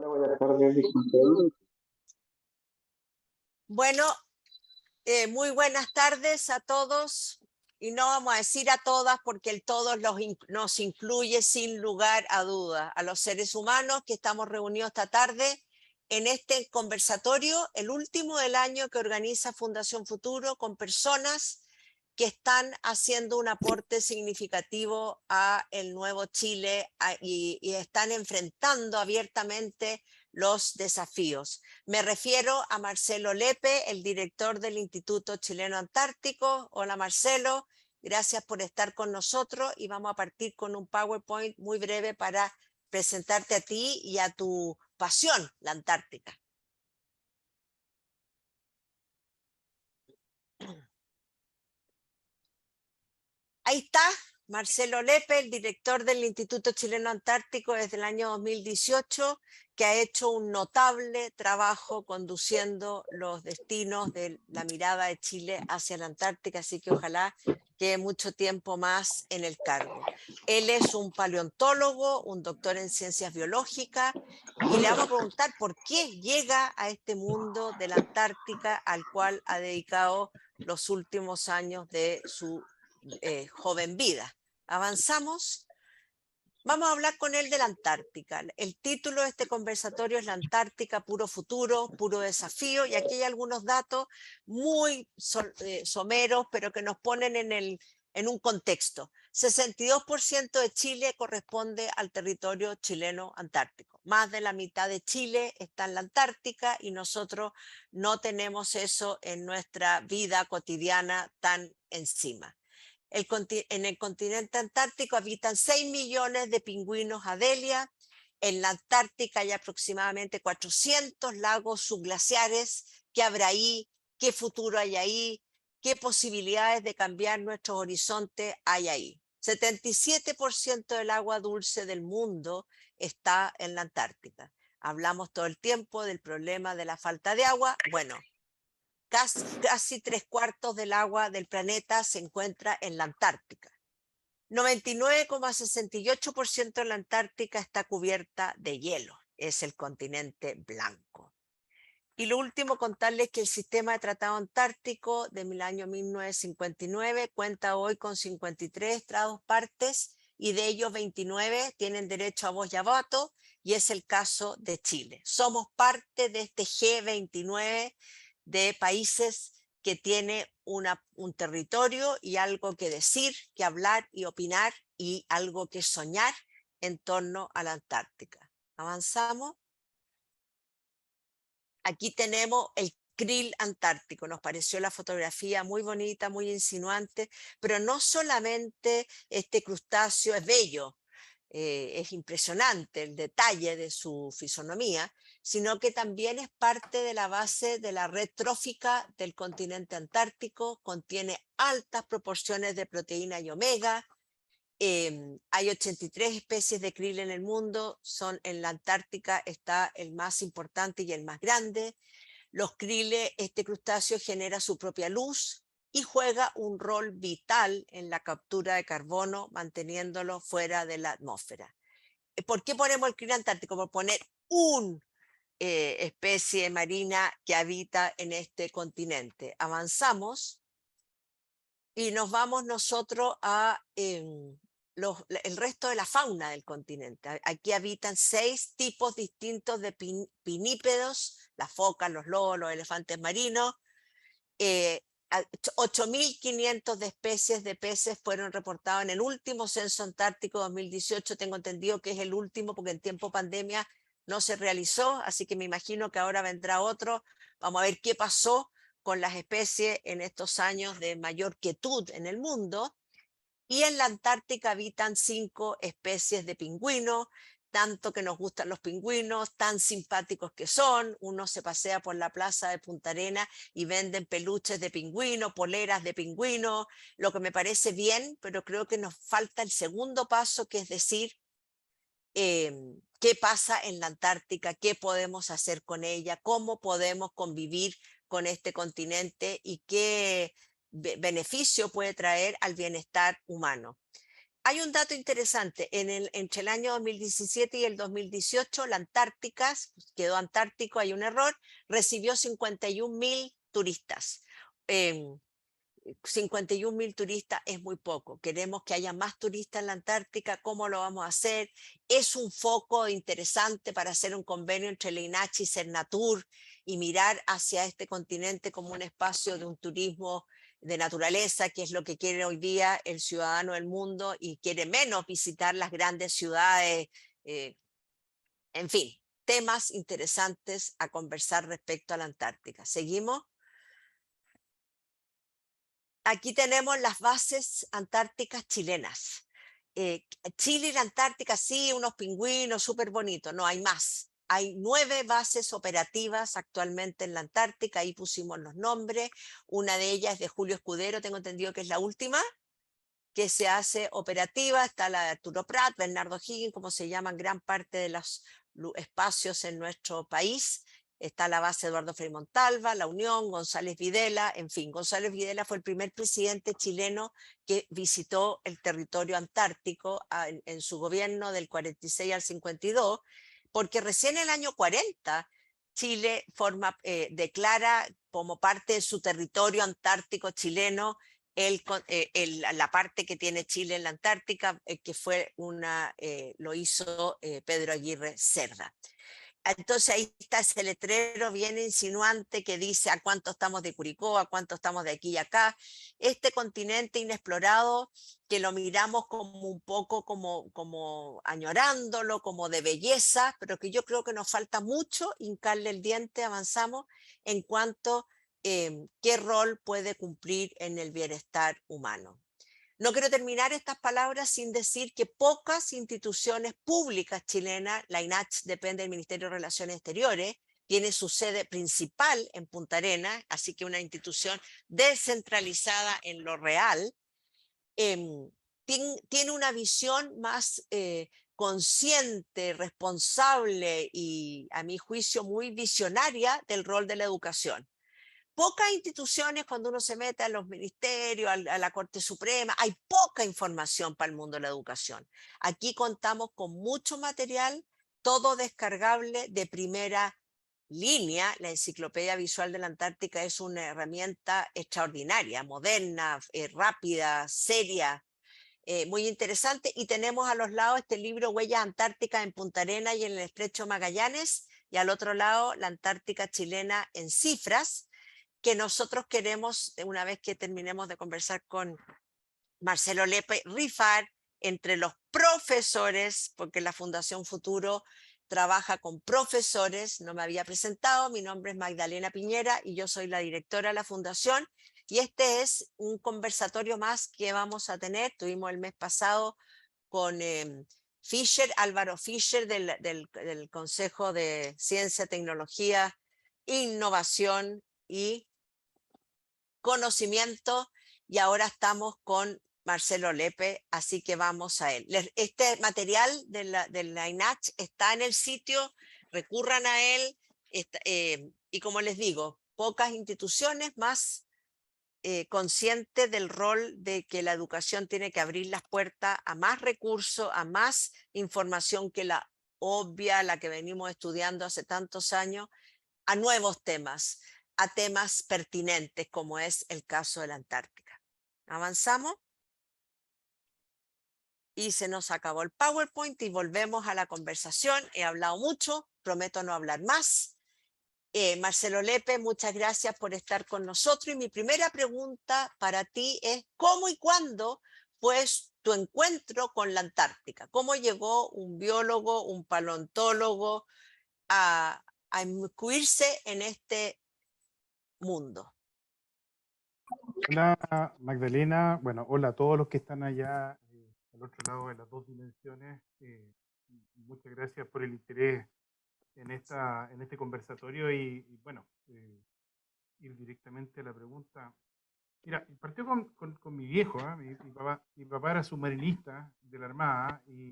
Hola, buenas tardes, disculpe. Bueno, muy buenas tardes a todos, y no vamos a decir a todas porque el todos nos incluye sin lugar a duda a los seres humanos que estamos reunidos esta tarde en este conversatorio, el último del año que organiza Fundación Futuro, con personas que están haciendo un aporte significativo a el nuevo Chile y están enfrentando abiertamente los desafíos. Me refiero a Marcelo Lepe, el director del Instituto Chileno Antártico. Hola Marcelo, gracias por estar con nosotros y vamos a partir con un PowerPoint muy breve para presentarte a ti y a tu pasión, la Antártica. Ahí está Marcelo Lepe, el director del Instituto Chileno Antártico desde el año 2018, que ha hecho un notable trabajo conduciendo los destinos de la mirada de Chile hacia la Antártica, así que ojalá quede mucho tiempo más en el cargo. Él es un paleontólogo, un doctor en ciencias biológicas, y le vamos a preguntar por qué llega a este mundo de la Antártica al cual ha dedicado los últimos años de su joven vida. Avanzamos. Vamos a hablar con él de la Antártica. El título de este conversatorio es La Antártica, puro futuro, puro desafío, y aquí hay algunos datos muy someros, pero que nos ponen en un contexto. 62% de Chile corresponde al territorio chileno antártico. Más de la mitad de Chile está en la Antártica y nosotros no tenemos eso en nuestra vida cotidiana tan encima. En el continente antártico habitan 6 millones de pingüinos Adelia. En la Antártica hay aproximadamente 400 lagos subglaciares. ¿Qué habrá ahí? ¿Qué futuro hay ahí? ¿Qué posibilidades de cambiar nuestros horizontes hay ahí? 77% del agua dulce del mundo está en la Antártica. Hablamos todo el tiempo del problema de la falta de agua. Bueno, casi 3/4 del agua del planeta se encuentra en la Antártica. 99,68% de la Antártica está cubierta de hielo. Es el continente blanco. Y lo último, contarles que el sistema de tratado antártico del año 1959 cuenta hoy con 53 estados partes, y de ellos 29 tienen derecho a voz y a voto, y es el caso de Chile. Somos parte de este G29 de países que tiene un territorio y algo que decir, que hablar y opinar, y algo que soñar en torno a la Antártica. Avanzamos. Aquí tenemos el krill antártico. Nos pareció la fotografía muy bonita, muy insinuante, pero no solamente este crustáceo es bello, es impresionante el detalle de su fisonomía, sino que también es parte de la base de la red trófica del continente antártico. Contiene altas proporciones de proteína y omega. Hay 83 especies de krill en el mundo. En la Antártica está el más importante y el más grande. Los krill, este crustáceo genera su propia luz y juega un rol vital en la captura de carbono, manteniéndolo fuera de la atmósfera. ¿Por qué ponemos el krill antártico? Por poner una especie marina que habita en este continente. Avanzamos y nos vamos nosotros a el resto de la fauna del continente. Aquí habitan 6 tipos distintos de pinípedos: las focas, los lobos, los elefantes marinos. 8.500 de especies de peces fueron reportados en el último censo antártico 2018. Tengo entendido que es el último porque en tiempo pandemia no se realizó, así que me imagino que ahora vendrá otro. Vamos a ver qué pasó con las especies en estos años de mayor quietud en el mundo. Y en la Antártica habitan 5 especies de pingüinos, tanto que nos gustan los pingüinos, tan simpáticos que son. Uno se pasea por la plaza de Punta Arenas y venden peluches de pingüino, poleras de pingüino, lo que me parece bien, pero creo que nos falta el segundo paso, que es decir, qué pasa en la Antártica, qué podemos hacer con ella, cómo podemos convivir con este continente y qué beneficio puede traer al bienestar humano. hay un dato interesante, entre el año 2017 y el 2018 la Antártica, quedó Antártico, hay un error, recibió 51.000 turistas. 51.000 turistas es muy poco. Queremos que haya más turistas en la Antártica. ¿Cómo lo vamos a hacer? Es un foco interesante para hacer un convenio entre la INACH y Cernatur y mirar hacia este continente como un espacio de un turismo de naturaleza, que es lo que quiere hoy día el ciudadano del mundo y quiere menos visitar las grandes ciudades. eh, en fin, temas interesantes a conversar respecto a la Antártica. ¿Seguimos? Aquí tenemos las bases antárticas chilenas. Chile y la Antártica, sí, unos pingüinos súper bonitos, no, hay más. Hay 9 bases operativas actualmente en la Antártica, ahí pusimos los nombres. Una de ellas es de Julio Escudero, tengo entendido que es la última que se hace operativa. Está la de Arturo Prat, Bernardo Higgins, como se llaman gran parte de los espacios en nuestro país. Está la base Eduardo Frei Montalva, La Unión, González Videla, en fin, González Videla fue el primer presidente chileno que visitó el territorio antártico en su gobierno del 46 al 52, porque recién en el año 40 Chile declara como parte de su territorio antártico chileno la parte que tiene Chile en la Antártica, que lo hizo Pedro Aguirre Cerda. Entonces ahí está ese letrero bien insinuante que dice a cuánto estamos de Curicó, a cuánto estamos de aquí y acá. Este continente inexplorado que lo miramos como un poco como añorándolo, como de belleza, pero que yo creo que nos falta mucho hincarle el diente, avanzamos, en cuanto qué rol puede cumplir en el bienestar humano. No quiero terminar estas palabras sin decir que pocas instituciones públicas chilenas, la INACH depende del Ministerio de Relaciones Exteriores, tiene su sede principal en Punta Arenas, así que una institución descentralizada en lo real, tiene una visión más consciente, responsable y, a mi juicio, muy visionaria del rol de la educación. Pocas instituciones, cuando uno se mete a los ministerios, a la Corte Suprema, hay poca información para el mundo de la educación. Aquí contamos con mucho material, todo descargable de primera línea. La Enciclopedia Visual de la Antártica es una herramienta extraordinaria, moderna, rápida, seria, muy interesante. Y tenemos a los lados este libro Huellas Antárticas en Punta Arenas y en el Estrecho Magallanes, y al otro lado la Antártica chilena en cifras, que nosotros queremos, una vez que terminemos de conversar con Marcelo Lepe, rifar entre los profesores, porque la Fundación Futuro trabaja con profesores. No me había presentado, mi nombre es Magdalena Piñera y yo soy la directora de la Fundación, y este es un conversatorio más que vamos a tener. Tuvimos el mes pasado con Fischer, Álvaro Fischer del Consejo de Ciencia, Tecnología, Innovación y Conocimiento, y ahora estamos con Marcelo Lepe, así que vamos a él. Este material de la INACH está en el sitio, recurran a él, y como les digo, pocas instituciones más conscientes del rol de que la educación tiene que abrir las puertas a más recursos, a más información que la obvia, la que venimos estudiando hace tantos años, a nuevos temas, a temas pertinentes, como es el caso de la Antártica. Avanzamos y se nos acabó el PowerPoint y volvemos a la conversación. He hablado mucho, prometo no hablar más. Marcelo Lepe, muchas gracias por estar con nosotros. Y mi primera pregunta para ti es: ¿cómo y cuándo fue tu encuentro con la Antártica? ¿Cómo llegó un biólogo, un paleontólogo a inmiscuirse en este mundo? Hola Magdalena, bueno, hola a todos los que están allá al otro lado de las dos dimensiones. Muchas gracias por el interés en este conversatorio y bueno, ir directamente a la pregunta. Mira, partió con mi viejo, ¿eh? Mi papá era submarinista de la Armada y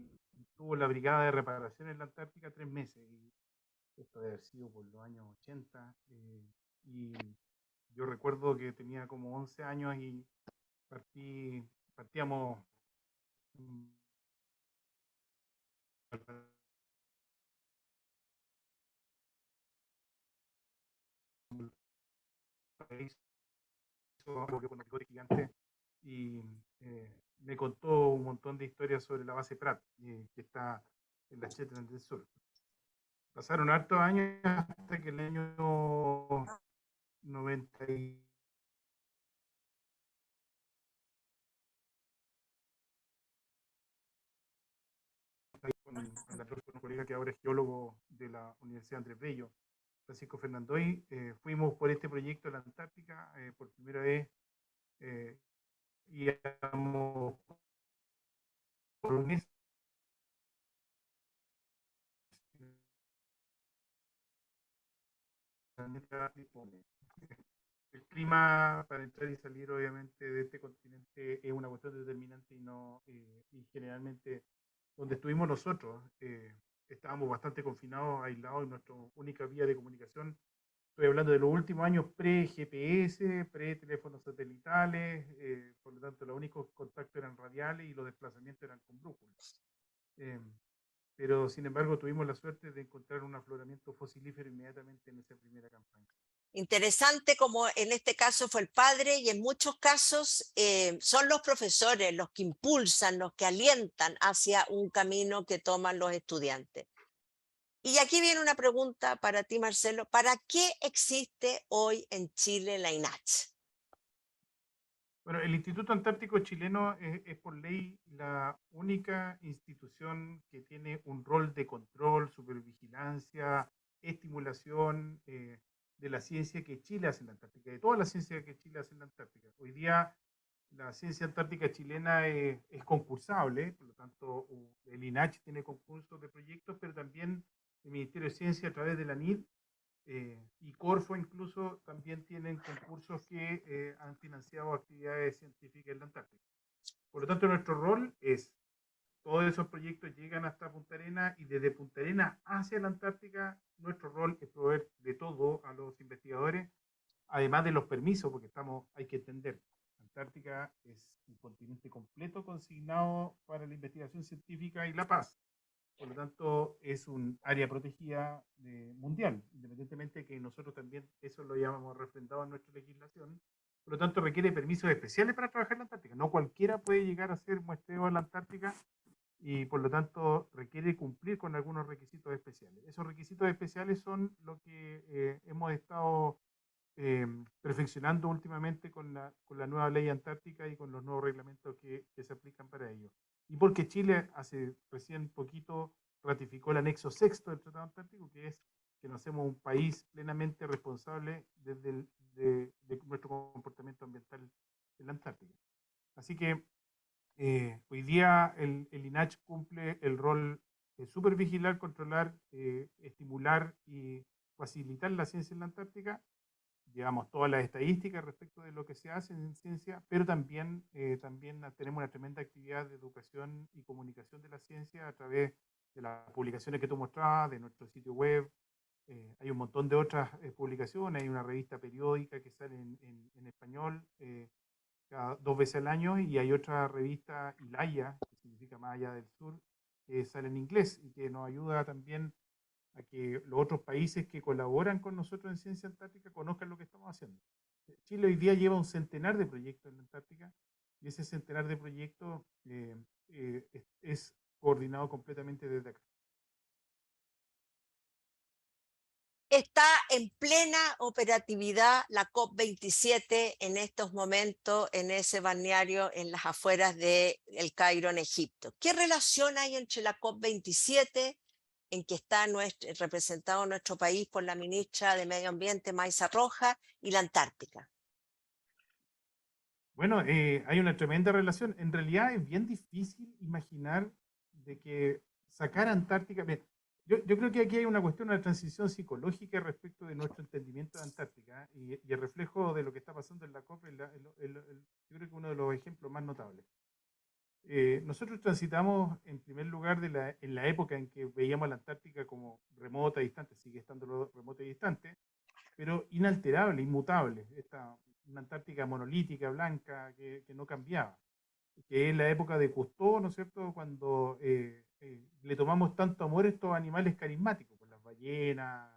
tuvo la brigada de reparación en la Antártica 3 meses. Y esto debe haber sido por los años 80. Y yo recuerdo que tenía como 11 años y partíamos país gigante y me contó un montón de historias sobre la base Prat, que está en la Shetland del Sur. Pasaron hartos años hasta que el año 90 con un colega que ahora es geólogo de la Universidad Andrés Bello, Francisco Fernandoy, fuimos por este proyecto a la Antártica por primera vez. Íbamos por un mes. El clima para entrar y salir obviamente de este continente es una cuestión determinante y no y generalmente donde estuvimos nosotros estábamos bastante confinados, aislados en nuestra única vía de comunicación. Estoy hablando de los últimos años pre-GPS, pre-teléfonos satelitales, por lo tanto los únicos contactos eran radiales y los desplazamientos eran con brújulas. Pero sin embargo tuvimos la suerte de encontrar un afloramiento fosilífero inmediatamente en esa primera campaña. Interesante como en este caso fue el padre y en muchos casos son los profesores los que impulsan, los que alientan hacia un camino que toman los estudiantes. Y aquí viene una pregunta para ti, Marcelo. ¿Para qué existe hoy en Chile la INACH? Bueno, el Instituto Antártico Chileno es por ley la única institución que tiene un rol de control, supervigilancia, estimulación de la ciencia que Chile hace en la Antártica, de toda la ciencia que Chile hace en la Antártica. Hoy día la ciencia antártica chilena es concursable, por lo tanto el INACH tiene concursos de proyectos, pero también el Ministerio de Ciencia a través de la NID y Corfo incluso también tienen concursos que han financiado actividades científicas en la Antártica. Por lo tanto, nuestro rol es, todos esos proyectos llegan hasta Punta Arenas y desde Punta Arenas hacia la Antártica, nuestro rol es proveer de todo a los investigadores, además de los permisos, porque hay que entender, Antártica es un continente completo consignado para la investigación científica y la paz. Por lo tanto, es un área protegida mundial, independientemente de que nosotros también eso lo llamamos refrendado en nuestra legislación. Por lo tanto, requiere permisos especiales para trabajar en la Antártica. No cualquiera puede llegar a hacer muestreo en la Antártica y por lo tanto requiere cumplir con algunos requisitos especiales. Esos requisitos especiales son lo que hemos estado perfeccionando últimamente con la nueva ley antártica y con los nuevos reglamentos que se aplican para ello. Y porque Chile hace recién poquito ratificó el anexo sexto del Tratado Antártico, que es que nos hacemos un país plenamente responsable de nuestro comportamiento ambiental en la Antártica. Así que hoy día el INACH cumple el rol de supervigilar, controlar, estimular y facilitar la ciencia en la Antártica. Llevamos todas las estadísticas respecto de lo que se hace en ciencia, pero también tenemos una tremenda actividad de educación y comunicación de la ciencia a través de las publicaciones que tú mostrabas, de nuestro sitio web. Hay un montón de otras publicaciones, hay una revista periódica que sale en español cada 2 veces al año y hay otra revista, Ilaya, que significa Más allá del sur, que sale en inglés y que nos ayuda también a que los otros países que colaboran con nosotros en ciencia antártica conozcan lo que estamos haciendo. Chile hoy día lleva un centenar de proyectos en la Antártica y ese centenar de proyectos es coordinado completamente desde acá. Está en plena operatividad la COP27 en estos momentos en ese balneario en las afueras de El Cairo, en Egipto. ¿Qué relación hay entre la COP27, en que está representado nuestro país por la ministra de Medio Ambiente, Maysa Roja, y la Antártica? Bueno, hay una tremenda relación. En realidad es bien difícil imaginar de que sacar Antártica. Bien, yo creo que aquí hay una cuestión, una transición psicológica respecto de nuestro entendimiento de Antártica y el reflejo de lo que está pasando en la COP, yo creo que uno de los ejemplos más notables. Nosotros transitamos en primer lugar en la época en que veíamos la Antártica como remota, distante, sigue estando remota y distante, pero inalterable, inmutable, una Antártica monolítica, blanca, que no cambiaba. que es la época de Cousteau, ¿no es cierto?, cuando le tomamos tanto amor a estos animales carismáticos, pues las ballenas,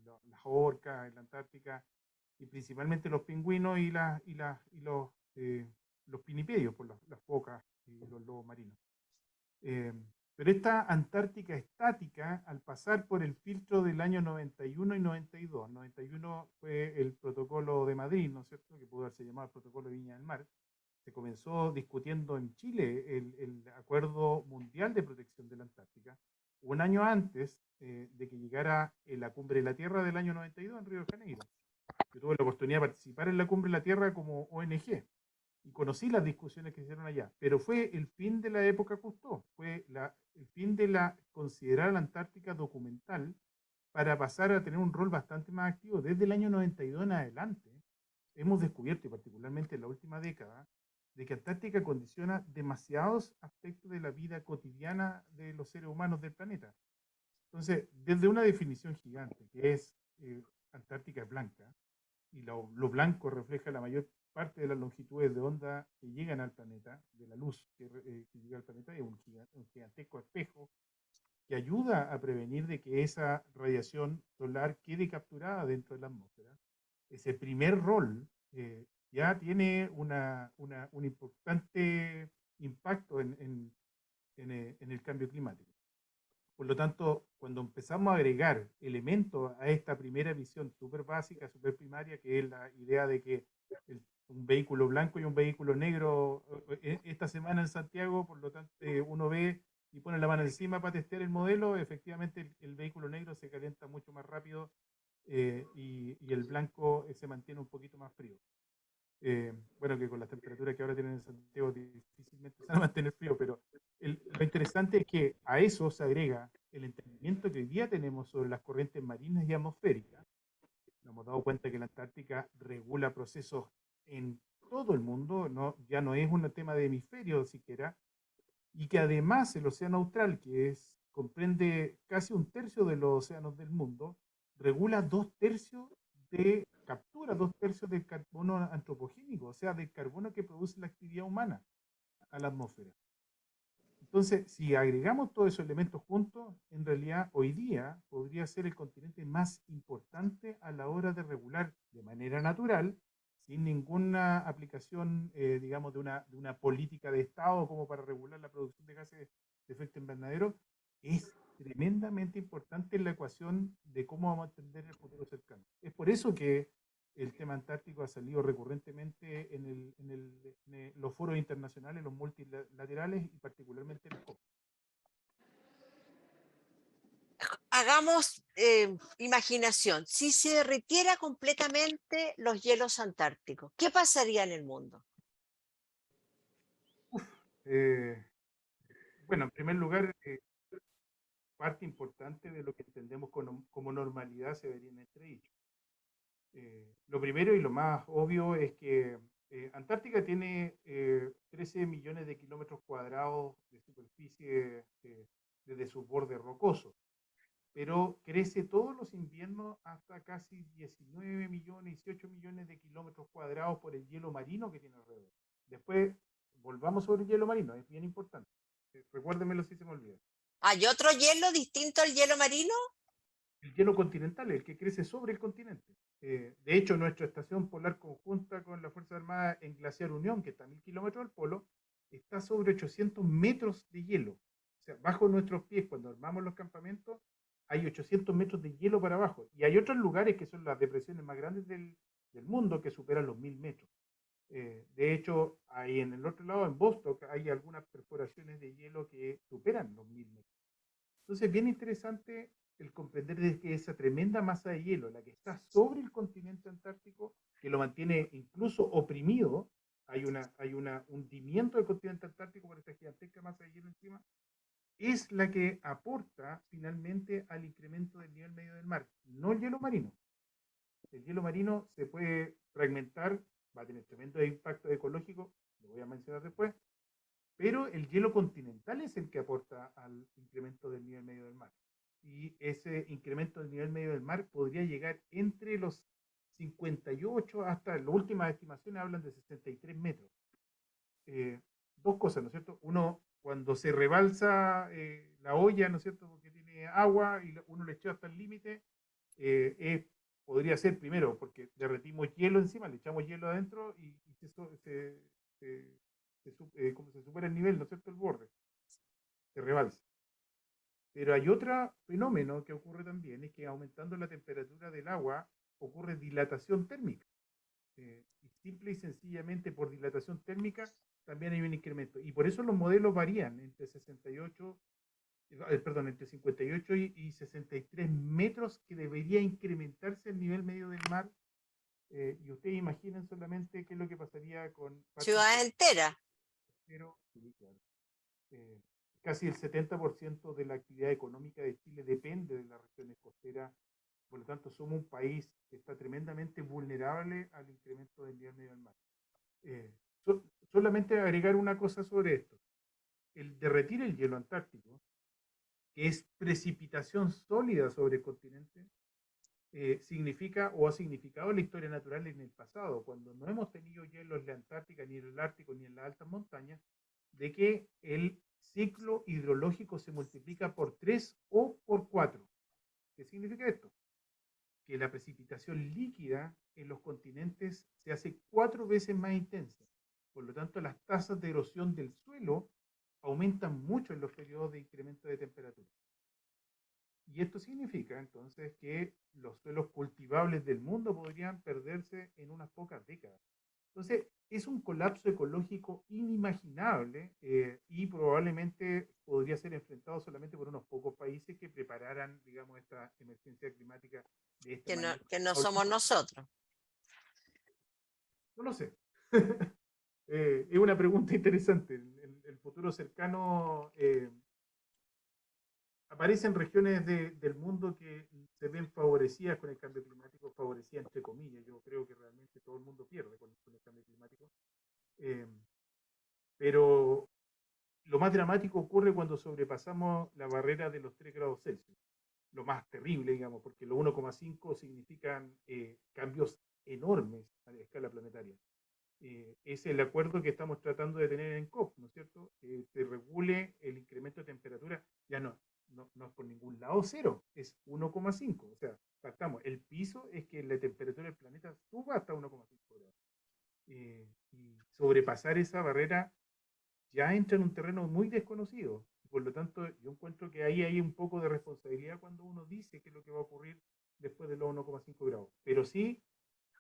las orcas en la Antártica, y principalmente los pingüinos y los pinipedios, por las focas y los lobos marinos. Eh, pero esta Antártica estática, al pasar por el filtro del año 91 y 92, 91 fue el protocolo de Madrid, ¿no es cierto?, que pudo haberse llamado el protocolo de Viña del Mar. Se comenzó discutiendo en Chile el Acuerdo Mundial de Protección de la Antártica, un año antes de que llegara la Cumbre de la Tierra del año 92 en Río de Janeiro. Yo tuve la oportunidad de participar en la Cumbre de la Tierra como ONG y conocí las discusiones que se hicieron allá, pero fue el fin de la época Cousteau, fue el fin de considerar la Antártica documental para pasar a tener un rol bastante más activo. Desde el año 92 en adelante, hemos descubierto, y particularmente en la última década, de que Antártica condiciona demasiados aspectos de la vida cotidiana de los seres humanos del planeta. Entonces, desde una definición gigante, que es Antártica es blanca, y lo blanco refleja la mayor parte de las longitudes de onda que llegan al planeta, de la luz que llega al planeta, es un gigantesco espejo que ayuda a prevenir de que esa radiación solar quede capturada dentro de la atmósfera. Ese primer rol ya tiene un importante impacto en el cambio climático. Por lo tanto, cuando empezamos a agregar elementos a esta primera visión súper básica, súper primaria, que es la idea de que un vehículo blanco y un vehículo negro, esta semana en Santiago, por lo tanto, uno ve y pone la mano encima para testear el modelo, efectivamente el vehículo negro se calienta mucho más rápido y el blanco se mantiene un poquito más frío. Bueno, que con las temperaturas que ahora tienen en Santiago difícilmente se van a mantener frío, pero lo interesante es que a eso se agrega el entendimiento que hoy día tenemos sobre las corrientes marinas y atmosféricas. Nos hemos dado cuenta que la Antártica regula procesos en todo el mundo, ya no es un tema de hemisferio siquiera, y que además el océano austral, comprende casi un tercio de los océanos del mundo, regula captura 2/3 del carbono antropogénico, o sea, del carbono que produce la actividad humana a la atmósfera. Entonces, si agregamos todos esos elementos juntos, en realidad hoy día podría ser el continente más importante a la hora de regular de manera natural, sin ninguna aplicación, digamos, de una política de Estado como para regular la producción de gases de efecto invernadero, es tremendamente importante en la ecuación de cómo vamos a entender el futuro cercano. Es por eso que el tema antártico ha salido recurrentemente en los foros internacionales, los multilaterales y particularmente en el COP. Hagamos imaginación. Si se derritiera completamente los hielos antárticos, ¿qué pasaría en el mundo? Eh, bueno, en primer lugar, parte importante de lo que entendemos como normalidad se vería en entredicho. Lo primero y lo más obvio es que Antártica tiene 13 millones de kilómetros cuadrados de superficie desde sus bordes rocosos, pero crece todos los inviernos hasta casi 19 millones, 18 millones de kilómetros cuadrados por el hielo marino que tiene alrededor. Después, volvamos sobre el hielo marino, es bien importante. Recuérdenmelo si se me olvida. ¿Hay otro hielo distinto al hielo marino? El hielo continental, el que crece sobre el continente. De hecho, nuestra estación polar conjunta con la Fuerza Armada en Glaciar Unión, que está a 1000 kilómetros del polo, está sobre 800 metros de hielo. O sea, bajo nuestros pies, cuando armamos los campamentos, hay 800 metros de hielo para abajo. Y hay otros lugares que son las depresiones más grandes del mundo que superan los 1000 metros. De hecho, ahí en el otro lado, en Vostok, hay algunas perforaciones de hielo que superan los 1000 metros. Entonces, bien interesante el comprender de que esa tremenda masa de hielo, la que está sobre el continente antártico, que lo mantiene incluso oprimido, hay un hundimiento del continente antártico por esta gigantesca masa de hielo encima, es la que aporta finalmente al incremento del nivel medio del mar, no el hielo marino. El hielo marino se puede fragmentar, va a tener tremendo impacto ecológico, lo voy a mencionar después, pero el hielo continental es el que aporta al incremento del nivel medio del mar. Y ese incremento del nivel medio del mar podría llegar entre los 58 hasta las últimas estimaciones hablan de 63 metros. dos cosas, ¿no es cierto? Uno, cuando se rebalsa la olla, ¿no es cierto? Porque tiene agua y uno le echó hasta el límite, podría ser primero, porque derretimos hielo encima, le echamos hielo adentro y como se supera el nivel, ¿no es cierto? El borde, se rebalsa. Pero hay otro fenómeno que ocurre también, es que aumentando la temperatura del agua ocurre dilatación térmica. Y simple y sencillamente por dilatación térmica también hay un incremento. Y por eso los modelos varían entre 68, perdón, entre 58 y 63 metros que debería incrementarse el nivel medio del mar. Y ustedes imaginen solamente qué es lo que pasaría con partes Ciudad del entera. costero. Sí, claro. Eh, Casi el 70% de la actividad económica de Chile depende de las regiones costeras. Por lo tanto, somos un país que está tremendamente vulnerable al incremento del nivel medio del mar. Eh, so, Solamente agregar una cosa sobre esto. El derretir el hielo antártico, que es precipitación sólida sobre el continente, significa o ha significado la historia natural en el pasado, cuando no hemos tenido hielo en la Antártica, ni en el Ártico, ni en las altas montañas, de que el ciclo hidrológico se multiplica por 3 o por 4. ¿Qué significa esto? Que la precipitación líquida en los continentes se hace 4 veces más intensa. Por lo tanto, las tasas de erosión del suelo aumentan mucho en los periodos de incremento de temperatura. Y esto significa entonces que los suelos cultivables del mundo podrían perderse en unas pocas décadas. Entonces, es un colapso ecológico inimaginable y probablemente podría ser enfrentado solamente por unos pocos países que prepararan, digamos, esta emergencia climática de esta magnitud. Que no somos nosotros. No lo sé. Es una pregunta interesante. En el futuro cercano aparecen regiones del mundo que se ven favorecidas con el cambio climático, favorecidas entre comillas. Yo creo que realmente todo el mundo pierde con el cambio climático. Eh, pero lo más dramático ocurre cuando sobrepasamos la barrera de los 3 grados Celsius. Lo más terrible, digamos, porque los 1,5 significan cambios enormes a la escala planetaria. Es el acuerdo que estamos tratando de tener en COP, ¿no es cierto? Que se regule el incremento de temperatura, ya no es por ningún lado cero, es 1,5. O sea, pactamos, el piso es que la temperatura del planeta suba hasta 1,5 grados. Y sobrepasar esa barrera ya entra en un terreno muy desconocido. Por lo tanto, yo encuentro que ahí hay un poco de responsabilidad cuando uno dice qué es lo que va a ocurrir después de los 1,5 grados. Pero sí,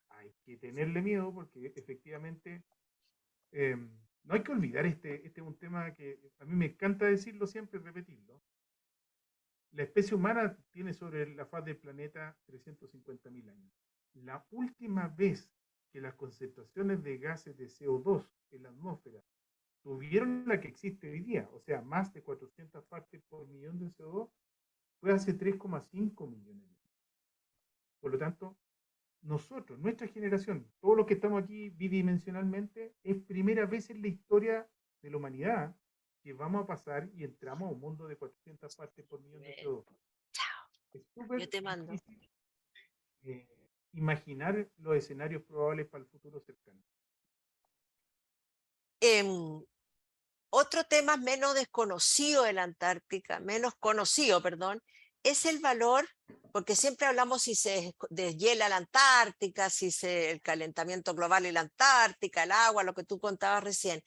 hay que tenerle miedo porque efectivamente eh, no hay que olvidar este es un tema que a mí me encanta decirlo siempre y repetirlo. La especie humana tiene sobre la faz del planeta 350.000 años. La última vez que las concentraciones de gases de CO2 en la atmósfera tuvieron la que existe hoy día, o sea, más de 400 partes por millón de CO2, fue hace 3,5 millones de años. Por lo tanto, nosotros, nuestra generación, todos los que estamos aquí bidimensionalmente, es primera vez en la historia de la humanidad que vamos a pasar y entramos a un mundo de 400 partes por millón de CO2. Chao. Es Yo súper te mando. difícil eh, imaginar los escenarios probables para el futuro cercano. Em, Otro tema menos desconocido de la Antártica, menos conocido, perdón, es el valor, porque siempre hablamos si se deshiela la Antártica, el calentamiento global y la Antártica, el agua, lo que tú contabas recién.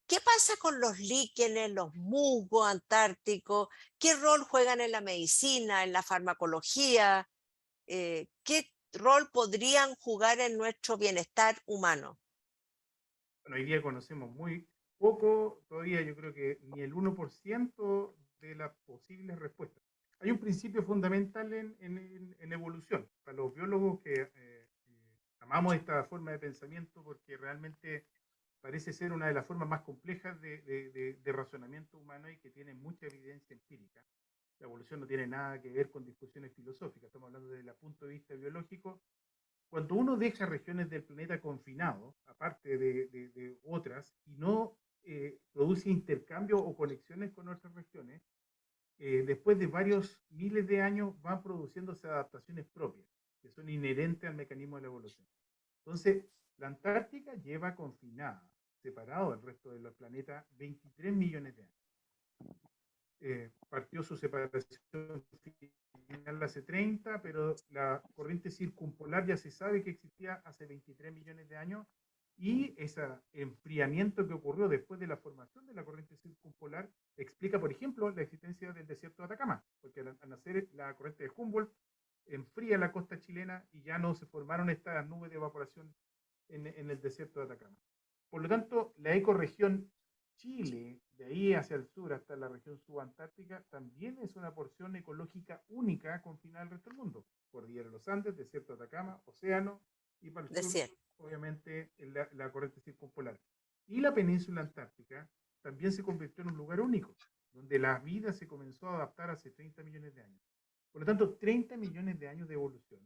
¿Qué pasa con los líquenes, los musgos antárticos? ¿Qué rol juegan en la medicina, en la farmacología? ¿Qué rol podrían jugar en nuestro bienestar humano? Bueno, hoy día conocemos muy poco, todavía yo creo que ni el 1% de las posibles respuestas. Hay un principio fundamental en evolución. Para los biólogos que amamos esta forma de pensamiento porque realmente parece ser una de las formas más complejas de razonamiento humano y que tiene mucha evidencia empírica. La evolución no tiene nada que ver con discusiones filosóficas, estamos hablando desde el punto de vista biológico. Cuando uno deja regiones del planeta confinados, aparte de otras, y no produce intercambio o conexiones con otras regiones, después de varios miles de años van produciéndose adaptaciones propias, que son inherentes al mecanismo de la evolución. Entonces, la Antártica lleva confinada separado del resto del planeta 23 millones de años. Partió su separación final hace 30, pero la corriente circumpolar ya se sabe que existía hace 23 millones de años, y ese enfriamiento que ocurrió después de la formación de la corriente circumpolar explica, por ejemplo, la existencia del desierto de Atacama, porque al nacer la corriente de Humboldt enfría la costa chilena y ya no se formaron estas nubes de evaporación en el desierto de Atacama. Por lo tanto, la ecorregión Chile, de ahí hacia el sur hasta la región subantártica, también es una porción ecológica única confinada al resto del mundo. Cordillera de los Andes, desierto de Atacama, océano, y para el sur, Desierto. obviamente, la corriente circumpolar. Y la península antártica también se convirtió en un lugar único, donde la vida se comenzó a adaptar hace 30 millones de años. Por lo tanto, 30 millones de años de evolución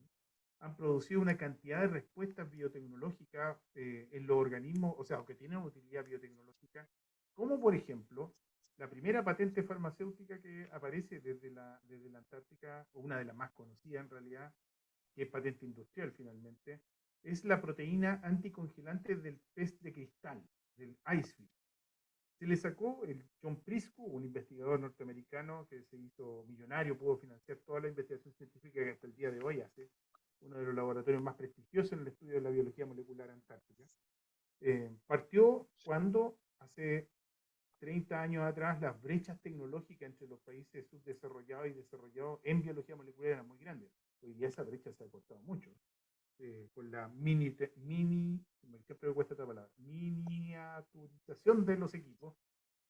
han producido una cantidad de respuestas biotecnológicas en los organismos, o sea, que tienen utilidad biotecnológica, como por ejemplo la primera patente farmacéutica que aparece desde la Antártica, o una de las más conocidas en realidad, que es patente industrial finalmente, es la proteína anticongelante del pez de cristal, del icefish. Se le sacó el John Prisco, un investigador norteamericano que se hizo millonario, pudo financiar toda la investigación científica que hasta el día de hoy hace, uno de los laboratorios más prestigiosos en el estudio de la biología molecular antártica. Partió cuando hace 30 años atrás las brechas tecnológicas entre los países subdesarrollados y desarrollados en biología molecular eran muy grandes. Hoy día esa brecha se ha cortado mucho. Con la siempre cuesta esta palabra, miniaturización de los equipos,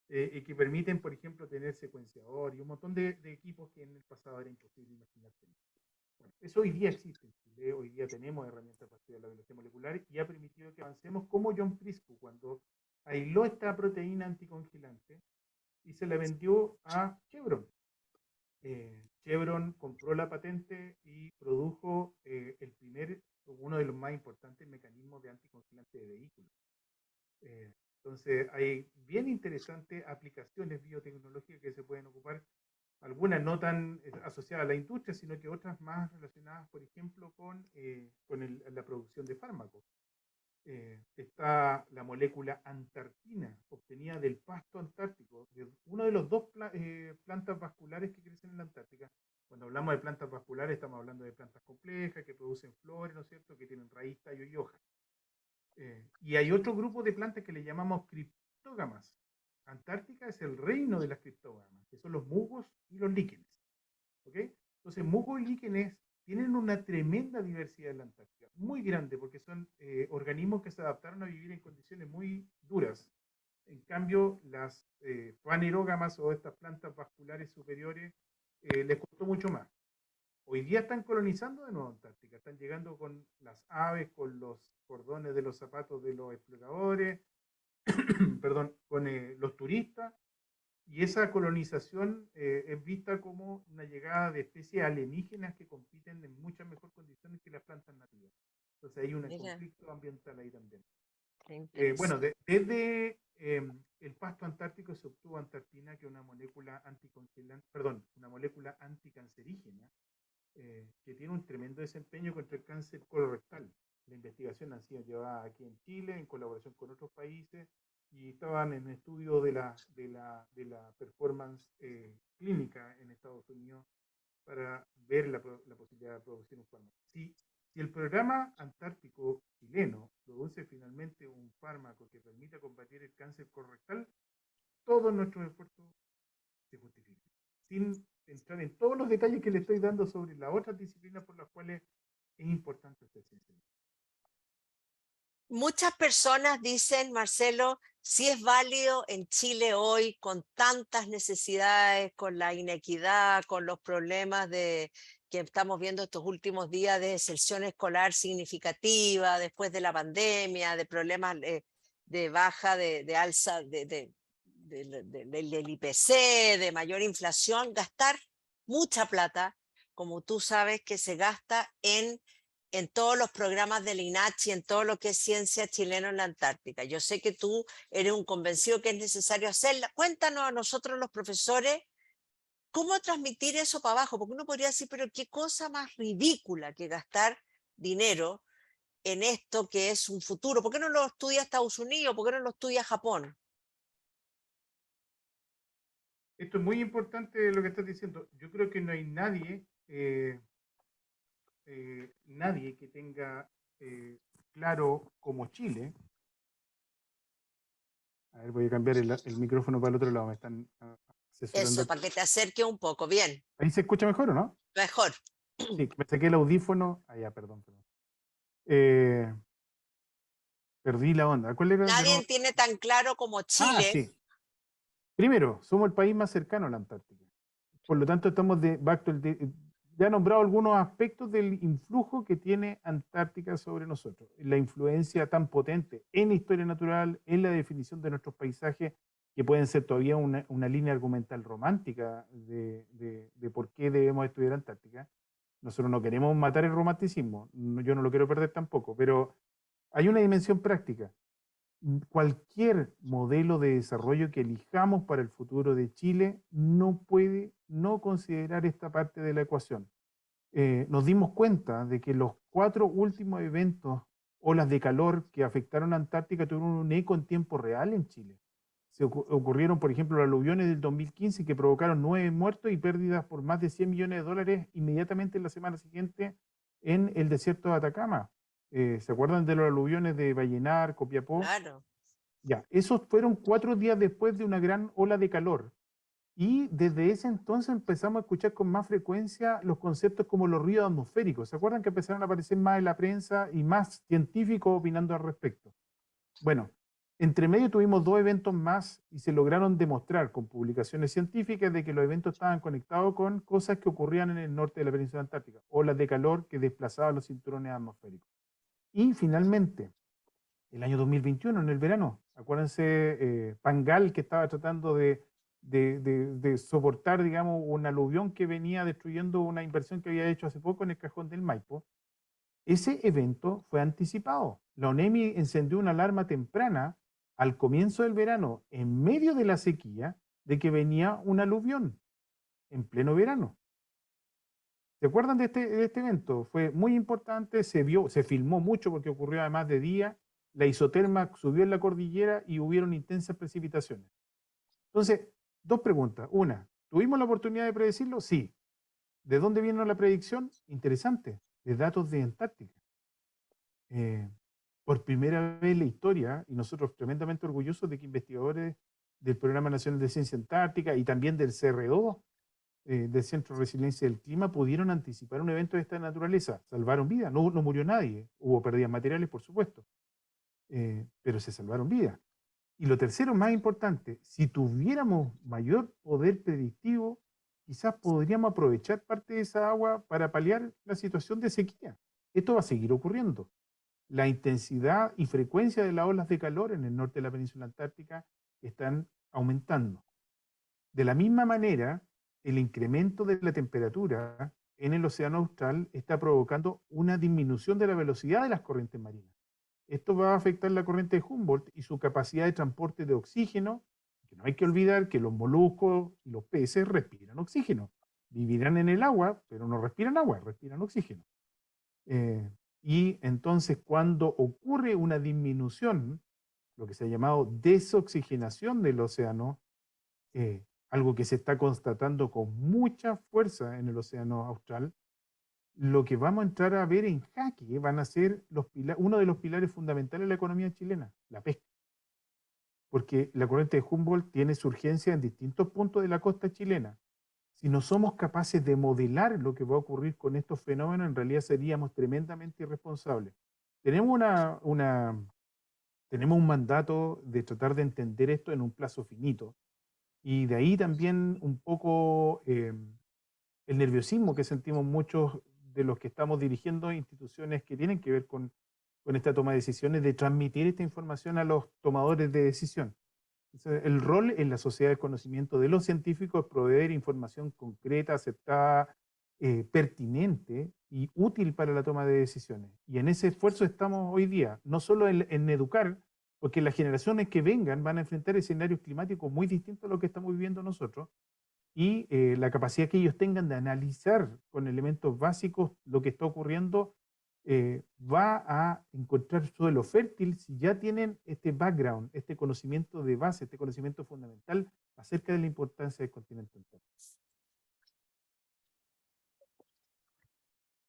que permiten, por ejemplo, tener secuenciador y un montón de equipos que en el pasado era imposible imaginar. Bueno, eso hoy día existe en Chile, hoy día tenemos herramientas para estudiar la biología molecular y ha permitido que avancemos como John Prisco, cuando aisló esta proteína anticongelante y se la vendió a Chevron. Chevron compró la patente y produjo uno de los más importantes mecanismos de anticongelante de vehículos. Entonces, hay bien interesantes aplicaciones biotecnológicas que se pueden ocupar, algunas no tan asociadas a la industria, sino que otras más relacionadas, por ejemplo, con la producción de fármacos. Está la molécula antarquina, obtenida del pasto antártico, de uno de los dos plantas vasculares que crecen en la Antártica. Cuando hablamos de plantas vasculares, estamos hablando de plantas complejas que producen flores, ¿no es cierto?, que tienen raíz, tallo y hoja. Y hay otro grupo de plantas que le llamamos criptógamas. Antártica es el reino de las criptógamas, que son los musgos y los líquenes. ¿Okay? Entonces, musgos y líquenes tienen una tremenda diversidad en la Antártica, muy grande, porque son organismos que se adaptaron a vivir en condiciones muy duras. En cambio, las fanerógamas o estas plantas vasculares superiores les costó mucho más. Hoy día están colonizando de nuevo Antártica, están llegando con las aves, con los cordones de los zapatos de los exploradores, perdón, con los turistas, y esa colonización es vista como una llegada de especies alienígenas que compiten en muchas mejores condiciones que las plantas nativas. Entonces hay un conflicto ambiental ahí también. Bueno, desde el pasto antártico se obtuvo antarquina, que es una molécula anticongelante, perdón, una molécula anticancerígena, que tiene un tremendo desempeño contra el cáncer colorectal. La investigación ha sido llevada aquí en Chile en colaboración con otros países y estaban en estudio de la performance clínica en Estados Unidos para ver la posibilidad de producir un fármaco. Si el programa antártico chileno produce finalmente un fármaco que permita combatir el cáncer colorectal, todos nuestros esfuerzos se justifican. Sin entrar en todos los detalles que le estoy dando sobre las otras disciplinas por las cuales es importante esta ciencia. Muchas personas dicen, Marcelo, si es válido en Chile hoy con tantas necesidades, con la inequidad, con los problemas que estamos viendo estos últimos días de deserción escolar significativa después de la pandemia, de problemas de baja, de alza del IPC, de mayor inflación, gastar mucha plata, como tú sabes que se gasta en todos los programas del INACHI, en todo lo que es ciencia chilena en la Antártica. Yo sé que tú eres un convencido que es necesario hacerla. Cuéntanos a nosotros los profesores cómo transmitir eso para abajo, porque uno podría decir, pero qué cosa más ridícula que gastar dinero en esto que es un futuro? ¿Por qué no lo estudia Estados Unidos? ¿Por qué no lo estudia Japón? Esto es muy importante lo que estás diciendo. Yo creo que no hay nadie que tenga claro como Chile. A ver, voy a cambiar el micrófono para el otro lado, me están Eso, asesorando. para que te acerque un poco. Bien, ¿Ahí se escucha mejor o no? mejor. Sí, me saqué el audífono. Ah, ya, perdón, perdón. Eh, Perdí la onda. ¿Cuál era de nuevo? Nadie tiene tan claro como Ah, Chile. sí. Primero, somos el país más cercano a la Antártica. Por lo tanto, estamos ya he nombrado algunos aspectos del influjo que tiene Antártica sobre nosotros. La influencia tan potente en la historia natural, en la definición de nuestros paisajes, que pueden ser todavía una línea argumental romántica de por qué debemos estudiar Antártica. Nosotros no queremos matar el romanticismo, yo no lo quiero perder tampoco, pero hay una dimensión práctica. Cualquier modelo de desarrollo que elijamos para el futuro de Chile no puede no considerar esta parte de la ecuación. Nos dimos cuenta de que los 4 últimos eventos, olas de calor que afectaron a Antártica, tuvieron un eco en tiempo real en Chile. Ocurrieron, por ejemplo, los aluviones del 2015 que provocaron 9 muertos y pérdidas por más de $100 millones inmediatamente en la semana siguiente en el desierto de Atacama. ¿Se acuerdan de los aluviones de Vallenar, Copiapó? Claro. Ya, esos fueron 4 días después de una gran ola de calor. Y desde ese entonces empezamos a escuchar con más frecuencia los conceptos como los ríos atmosféricos. ¿Se acuerdan que empezaron a aparecer más en la prensa y más científicos opinando al respecto? Bueno, entre medio tuvimos 2 eventos más y se lograron demostrar con publicaciones científicas de que los eventos estaban conectados con cosas que ocurrían en el norte de la península antártica, olas de calor que desplazaban los cinturones atmosféricos. Y finalmente, el año 2021, en el verano. Acuérdense, Pangal, que estaba tratando de soportar, digamos, un aluvión que venía destruyendo una inversión que había hecho hace poco en el cajón del Maipo. Ese evento fue anticipado. La ONEMI encendió una alarma temprana al comienzo del verano, en medio de la sequía, de que venía un aluvión en pleno verano. ¿Se acuerdan de este evento? Fue muy importante, se filmó mucho porque ocurrió además de día, la isoterma subió en la cordillera y hubieron intensas precipitaciones. Entonces, 2 preguntas. Una, ¿tuvimos la oportunidad de predecirlo? Sí. ¿De dónde vino la predicción? Interesante, de datos de Antártica. Eh, por primera vez en la historia, y nosotros tremendamente orgullosos de que investigadores del Programa Nacional de Ciencia Antártica y también del CR2, del Centro de Resiliencia del Clima, pudieron anticipar un evento de esta naturaleza. Salvaron vidas, no murió nadie. Hubo pérdidas materiales, por supuesto, pero se salvaron vidas. Y lo tercero, más importante, si tuviéramos mayor poder predictivo, quizás podríamos aprovechar parte de esa agua para paliar la situación de sequía. Esto va a seguir ocurriendo. La intensidad y frecuencia de las olas de calor en el norte de la península antártica están aumentando. De la misma manera, el incremento de la temperatura en el océano austral está provocando una disminución de la velocidad de las corrientes marinas. Esto va a afectar la corriente de Humboldt y su capacidad de transporte de oxígeno, que no hay que olvidar que los moluscos y los peces respiran oxígeno. Vivirán en el agua, pero no respiran agua, respiran oxígeno. Y entonces cuando ocurre una disminución, lo que se ha llamado desoxigenación del océano, algo que se está constatando con mucha fuerza en el océano austral, lo que vamos a entrar a ver en jaque van a ser uno de los pilares fundamentales de la economía chilena, la pesca. Porque la corriente de Humboldt tiene surgencia en distintos puntos de la costa chilena. Si no somos capaces de modelar lo que va a ocurrir con estos fenómenos, en realidad seríamos tremendamente irresponsables. Tenemos tenemos un mandato de tratar de entender esto en un plazo finito. Y de ahí también un poco el nerviosismo que sentimos muchos de los que estamos dirigiendo instituciones que tienen que ver con esta toma de decisiones, de transmitir esta información a los tomadores de decisión. Entonces, el rol en la sociedad de conocimiento de los científicos es proveer información concreta, aceptada, pertinente y útil para la toma de decisiones. Y en ese esfuerzo estamos hoy día, no solo en educar, porque las generaciones que vengan van a enfrentar escenarios climáticos muy distintos a lo que estamos viviendo nosotros, y la capacidad que ellos tengan de analizar con elementos básicos lo que está ocurriendo va a encontrar suelo fértil si ya tienen este background, este conocimiento de base, este conocimiento fundamental acerca de la importancia del continente antártico.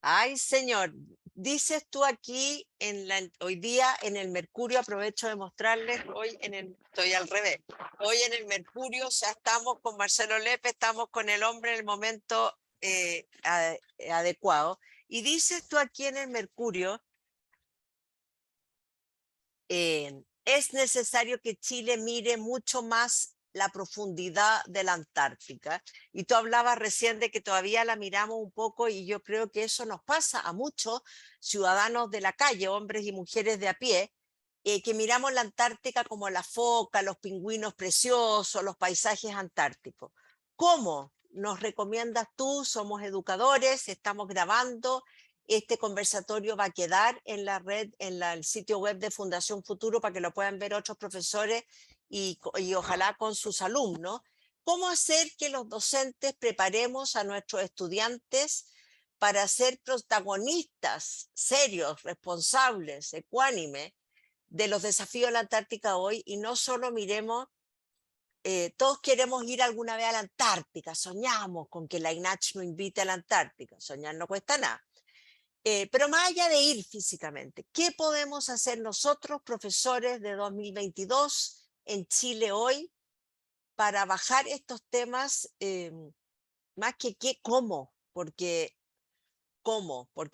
Ay, señor, dices tú aquí hoy día en el Mercurio, aprovecho de mostrarles, estoy al revés, hoy en el Mercurio ya estamos con Marcelo Lepe, estamos con el hombre en el momento adecuado. Y dices tú aquí en el Mercurio, es necesario que Chile mire mucho más la profundidad de la Antártica. Y tú hablabas recién de que todavía la miramos un poco y yo creo que eso nos pasa a muchos ciudadanos de la calle, hombres y mujeres de a pie, que miramos la Antártica como la foca, los pingüinos preciosos, los paisajes antárticos. ¿Cómo nos recomiendas tú? Somos educadores, estamos grabando. Este conversatorio va a quedar en la red, el sitio web de Fundación Futuro para que lo puedan ver otros profesores y ojalá con sus alumnos. ¿Cómo hacer que los docentes preparemos a nuestros estudiantes para ser protagonistas serios, responsables, ecuánimes de los desafíos de la Antártica hoy y no solo miremos, todos queremos ir alguna vez a la Antártica, soñamos con que la INACH nos invite a la Antártica, soñar no cuesta nada. Pero más allá de ir físicamente, ¿qué podemos hacer nosotros, profesores de 2022 en Chile hoy, para bajar estos temas, más que qué, cómo? Porque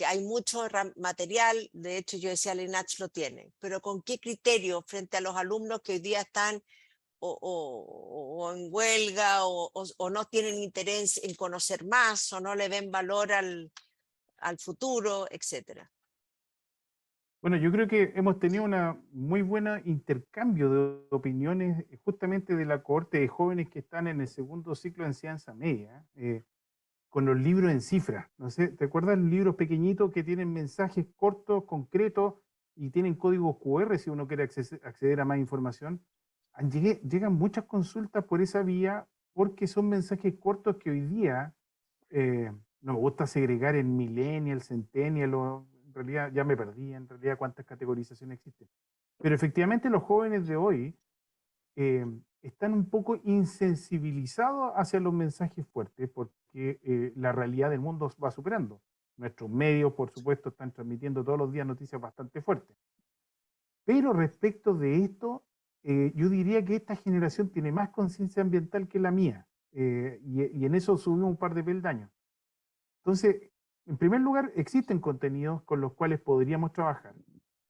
hay mucho material, de hecho yo decía, la INACH lo tiene, pero ¿con qué criterio frente a los alumnos que hoy día están o en huelga o no tienen interés en conocer más o no le ven valor al futuro, etcétera? Bueno, yo creo que hemos tenido una muy buena intercambio de opiniones justamente de la cohorte de jóvenes que están en el segundo ciclo de enseñanza media, con los libros en cifras. No sé, ¿te acuerdas los libros pequeñitos que tienen mensajes cortos, concretos y tienen códigos QR si uno quiere acceder a más información? Llegan muchas consultas por esa vía porque son mensajes cortos que hoy día no me gusta segregar en millennial, centennial, o en realidad ya me perdí en realidad cuántas categorizaciones existen. Pero efectivamente los jóvenes de hoy están un poco insensibilizados hacia los mensajes fuertes porque la realidad del mundo va superando. Nuestros medios, por supuesto, están transmitiendo todos los días noticias bastante fuertes. Pero respecto de esto, yo diría que esta generación tiene más conciencia ambiental que la mía. Y en eso subimos un par de peldaños. Entonces, en primer lugar, existen contenidos con los cuales podríamos trabajar.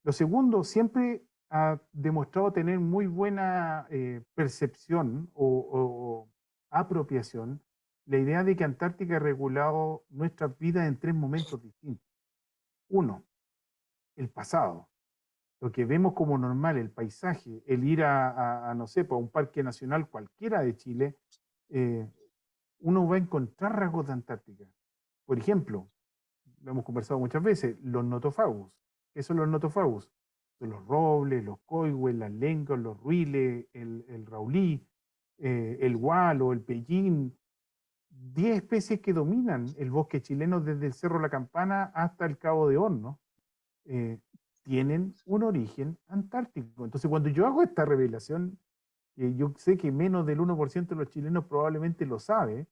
Lo segundo, siempre ha demostrado tener muy buena percepción o apropiación la idea de que Antártica ha regulado nuestras vidas en tres momentos distintos. Uno, el pasado, lo que vemos como normal, el paisaje, el ir no sé, a un parque nacional cualquiera de Chile, uno va a encontrar rasgos de Antártica. Por ejemplo, lo hemos conversado muchas veces, los notofagus. ¿Qué son los notofagus? Son los robles, los coihues, las lengas, los ruiles, el raulí, el gualo, el pellín. 10 especies que dominan el bosque chileno desde el Cerro La Campana hasta el Cabo de Horno. Tienen un origen antártico. Entonces, cuando yo hago esta revelación, yo sé que menos del 1% de los chilenos probablemente lo sabe,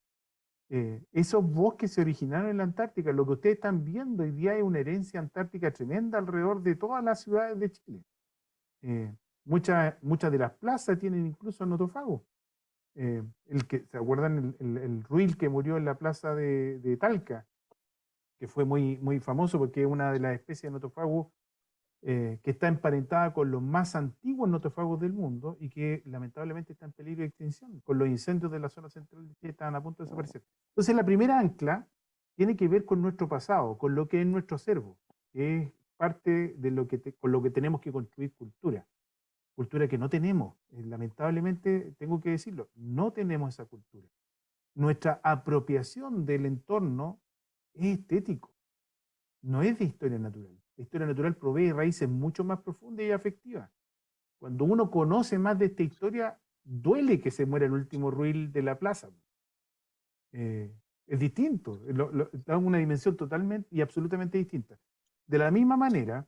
esos bosques se originaron en la Antártica. Lo que ustedes están viendo hoy día es una herencia antártica tremenda alrededor de todas las ciudades de Chile. Muchas de las plazas tienen incluso notofagos. ¿Se acuerdan el ruil que murió en la plaza de Talca? Que fue muy, muy famoso porque es una de las especies de notofagos que está emparentada con los más antiguos notofagos del mundo y que lamentablemente está en peligro de extinción, con los incendios de la zona central de Chile están a punto de desaparecer. Entonces la primera ancla tiene que ver con nuestro pasado, con lo que es nuestro acervo, que es parte de con lo que tenemos que construir cultura que no tenemos. Lamentablemente, tengo que decirlo, no tenemos esa cultura. Nuestra apropiación del entorno es estético, no es de historia natural. La historia natural provee raíces mucho más profundas y afectivas. Cuando uno conoce más de esta historia, duele que se muera el último ruil de la plaza. Es distinto, da una dimensión totalmente y absolutamente distinta. De la misma manera,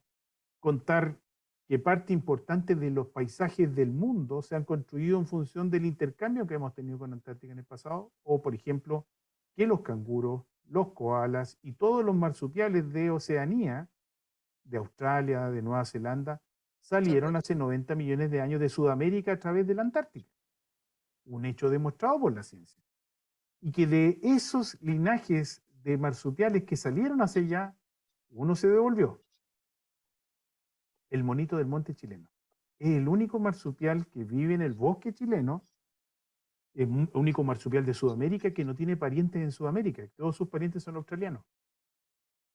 contar que parte importante de los paisajes del mundo se han construido en función del intercambio que hemos tenido con Antártica en el pasado, o por ejemplo, que los canguros, los koalas y todos los marsupiales de Oceanía, de Australia, de Nueva Zelanda, salieron hace 90 millones de años de Sudamérica a través de la Antártica. Un hecho demostrado por la ciencia. Y que de esos linajes de marsupiales que salieron hacia allá, uno se devolvió, el monito del monte chileno. Es el único marsupial que vive en el bosque chileno, es el único marsupial de Sudamérica que no tiene parientes en Sudamérica. Todos sus parientes son australianos.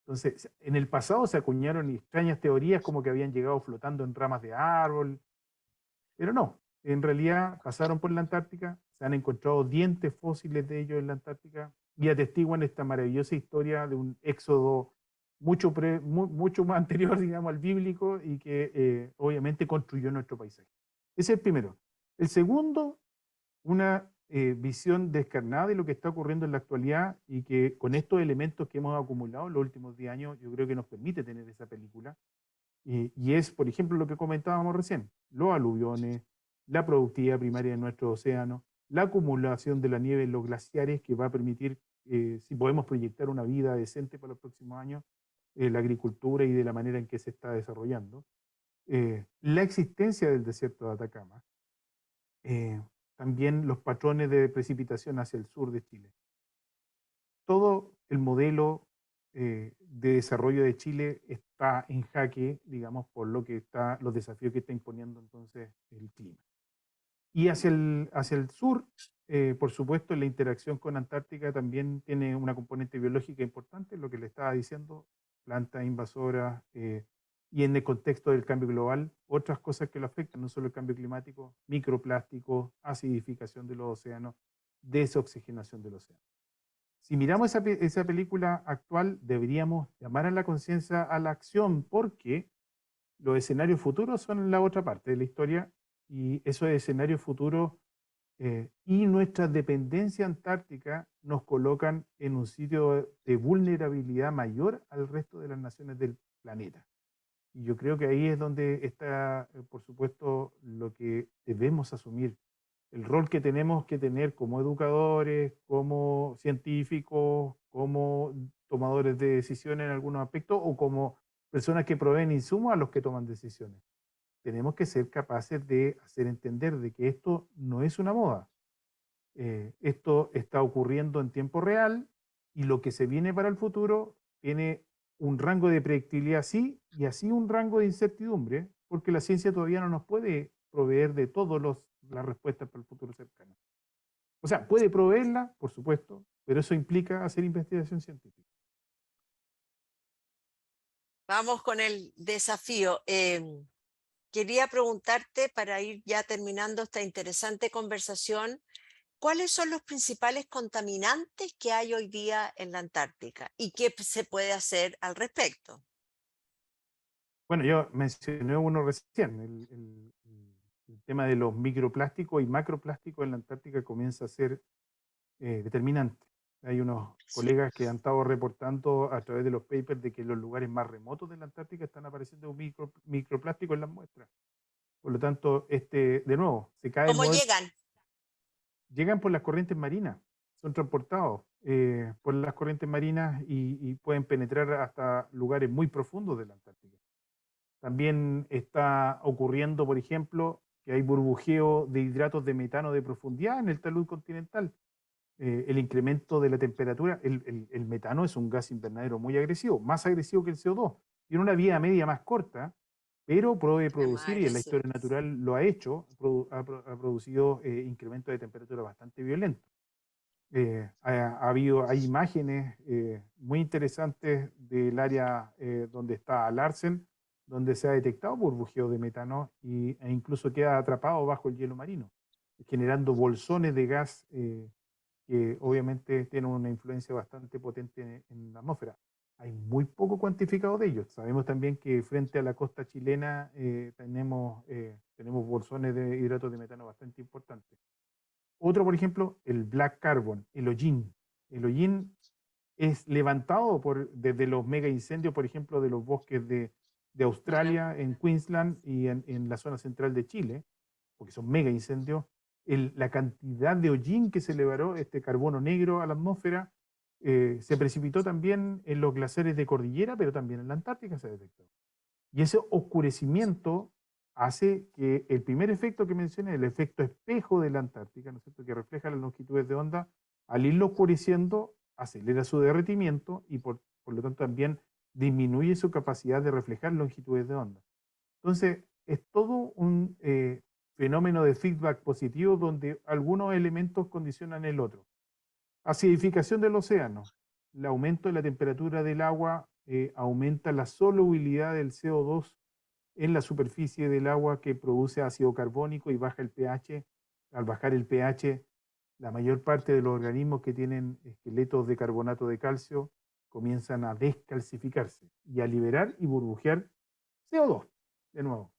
Entonces, en el pasado se acuñaron extrañas teorías como que habían llegado flotando en ramas de árbol, pero no. En realidad pasaron por la Antártica, se han encontrado dientes fósiles de ellos en la Antártica y atestiguan esta maravillosa historia de un éxodo mucho más anterior, digamos, al bíblico y que obviamente construyó nuestro paisaje. Ese es el primero. El segundo, una visión descarnada de lo que está ocurriendo en la actualidad y que con estos elementos que hemos acumulado en los últimos 10 años, yo creo que nos permite tener esa película. Y es, por ejemplo, lo que comentábamos recién, los aluviones, la productividad primaria de nuestro océano, la acumulación de la nieve en los glaciares que va a permitir, si podemos proyectar una vida decente para los próximos años, la agricultura y de la manera en que se está desarrollando, la existencia del desierto de Atacama, eh, también los patrones de precipitación hacia el sur de Chile. Todo el modelo de desarrollo de Chile está en jaque, digamos, por lo que está, los desafíos que está imponiendo entonces el clima. Y hacia el sur, por supuesto, la interacción con Antártica también tiene una componente biológica importante, lo que le estaba diciendo, plantas invasoras, y en el contexto del cambio global, otras cosas que lo afectan, no solo el cambio climático, microplásticos, acidificación de los océanos, desoxigenación del océano. Si miramos esa película actual, deberíamos llamar a la conciencia a la acción, porque los escenarios futuros son la otra parte de la historia, y esos escenarios futuros y nuestra dependencia antártica nos colocan en un sitio de vulnerabilidad mayor al resto de las naciones del planeta. Y yo creo que ahí es donde está, por supuesto, lo que debemos asumir, el rol que tenemos que tener como educadores, como científicos, como tomadores de decisiones en algunos aspectos o como personas que proveen insumos a los que toman decisiones. Tenemos que ser capaces de hacer entender de que esto no es una moda. Esto está ocurriendo en tiempo real y lo que se viene para el futuro tiene un rango de predictibilidad sí y así un rango de incertidumbre, porque la ciencia todavía no nos puede proveer de todas las respuestas para el futuro cercano. O sea, puede proveerla, por supuesto, pero eso implica hacer investigación científica. Vamos con el desafío. Quería preguntarte, para ir ya terminando esta interesante conversación, ¿cuáles son los principales contaminantes que hay hoy día en la Antártica y qué se puede hacer al respecto? Bueno, yo mencioné uno recién, el tema de los microplásticos y macroplásticos en la Antártica comienza a ser determinante. Hay unos colegas que han estado reportando a través de los papers de que los lugares más remotos de la Antártica están apareciendo microplásticos en las muestras. Por lo tanto, de nuevo, se cae el ¿Cómo modelo. llegan? Llegan por las corrientes marinas, son transportados por las corrientes marinas y pueden penetrar hasta lugares muy profundos de la Antártica. También está ocurriendo, por ejemplo, que hay burbujeo de hidratos de metano de profundidad en el talud continental. El incremento de la temperatura, el metano es un gas invernadero muy agresivo, más agresivo que el CO2. Tiene una vida media más corta, pero puede Es más producir, y en la agresivo. historia natural lo ha hecho, ha producido incrementos de temperatura bastante violentos. Hay imágenes muy interesantes del área donde está Larsen, donde se ha detectado burbujeo de metano e incluso queda atrapado bajo el hielo marino, generando bolsones de gas que obviamente tienen una influencia bastante potente en la atmósfera. Hay muy poco cuantificado de ellos. Sabemos también que frente a la costa chilena tenemos bolsones de hidratos de metano bastante importantes. Otro, por ejemplo, el black carbon, el hollín. El hollín es levantado desde los mega incendios, por ejemplo, de los bosques de Claro. Australia, en Queensland y en la zona central de Chile, porque son mega incendios, la cantidad de hollín que se liberó, este carbono negro a la atmósfera, se precipitó también en los glaciares de cordillera, pero también en la Antártica se detectó. Y ese oscurecimiento hace que el primer efecto que mencioné, el efecto espejo de la Antártica, ¿no es cierto?, que refleja las longitudes de onda, al irlo oscureciendo, acelera su derretimiento y por lo tanto también disminuye su capacidad de reflejar longitudes de onda. Entonces, es todo un fenómeno de feedback positivo donde algunos elementos condicionan el otro. Acidificación del océano. El aumento de la temperatura del agua aumenta la solubilidad del CO2 en la superficie del agua, que produce ácido carbónico y baja el pH. Al bajar el pH, la mayor parte de los organismos que tienen esqueletos de carbonato de calcio comienzan a descalcificarse y a liberar y burbujear CO2 de nuevo.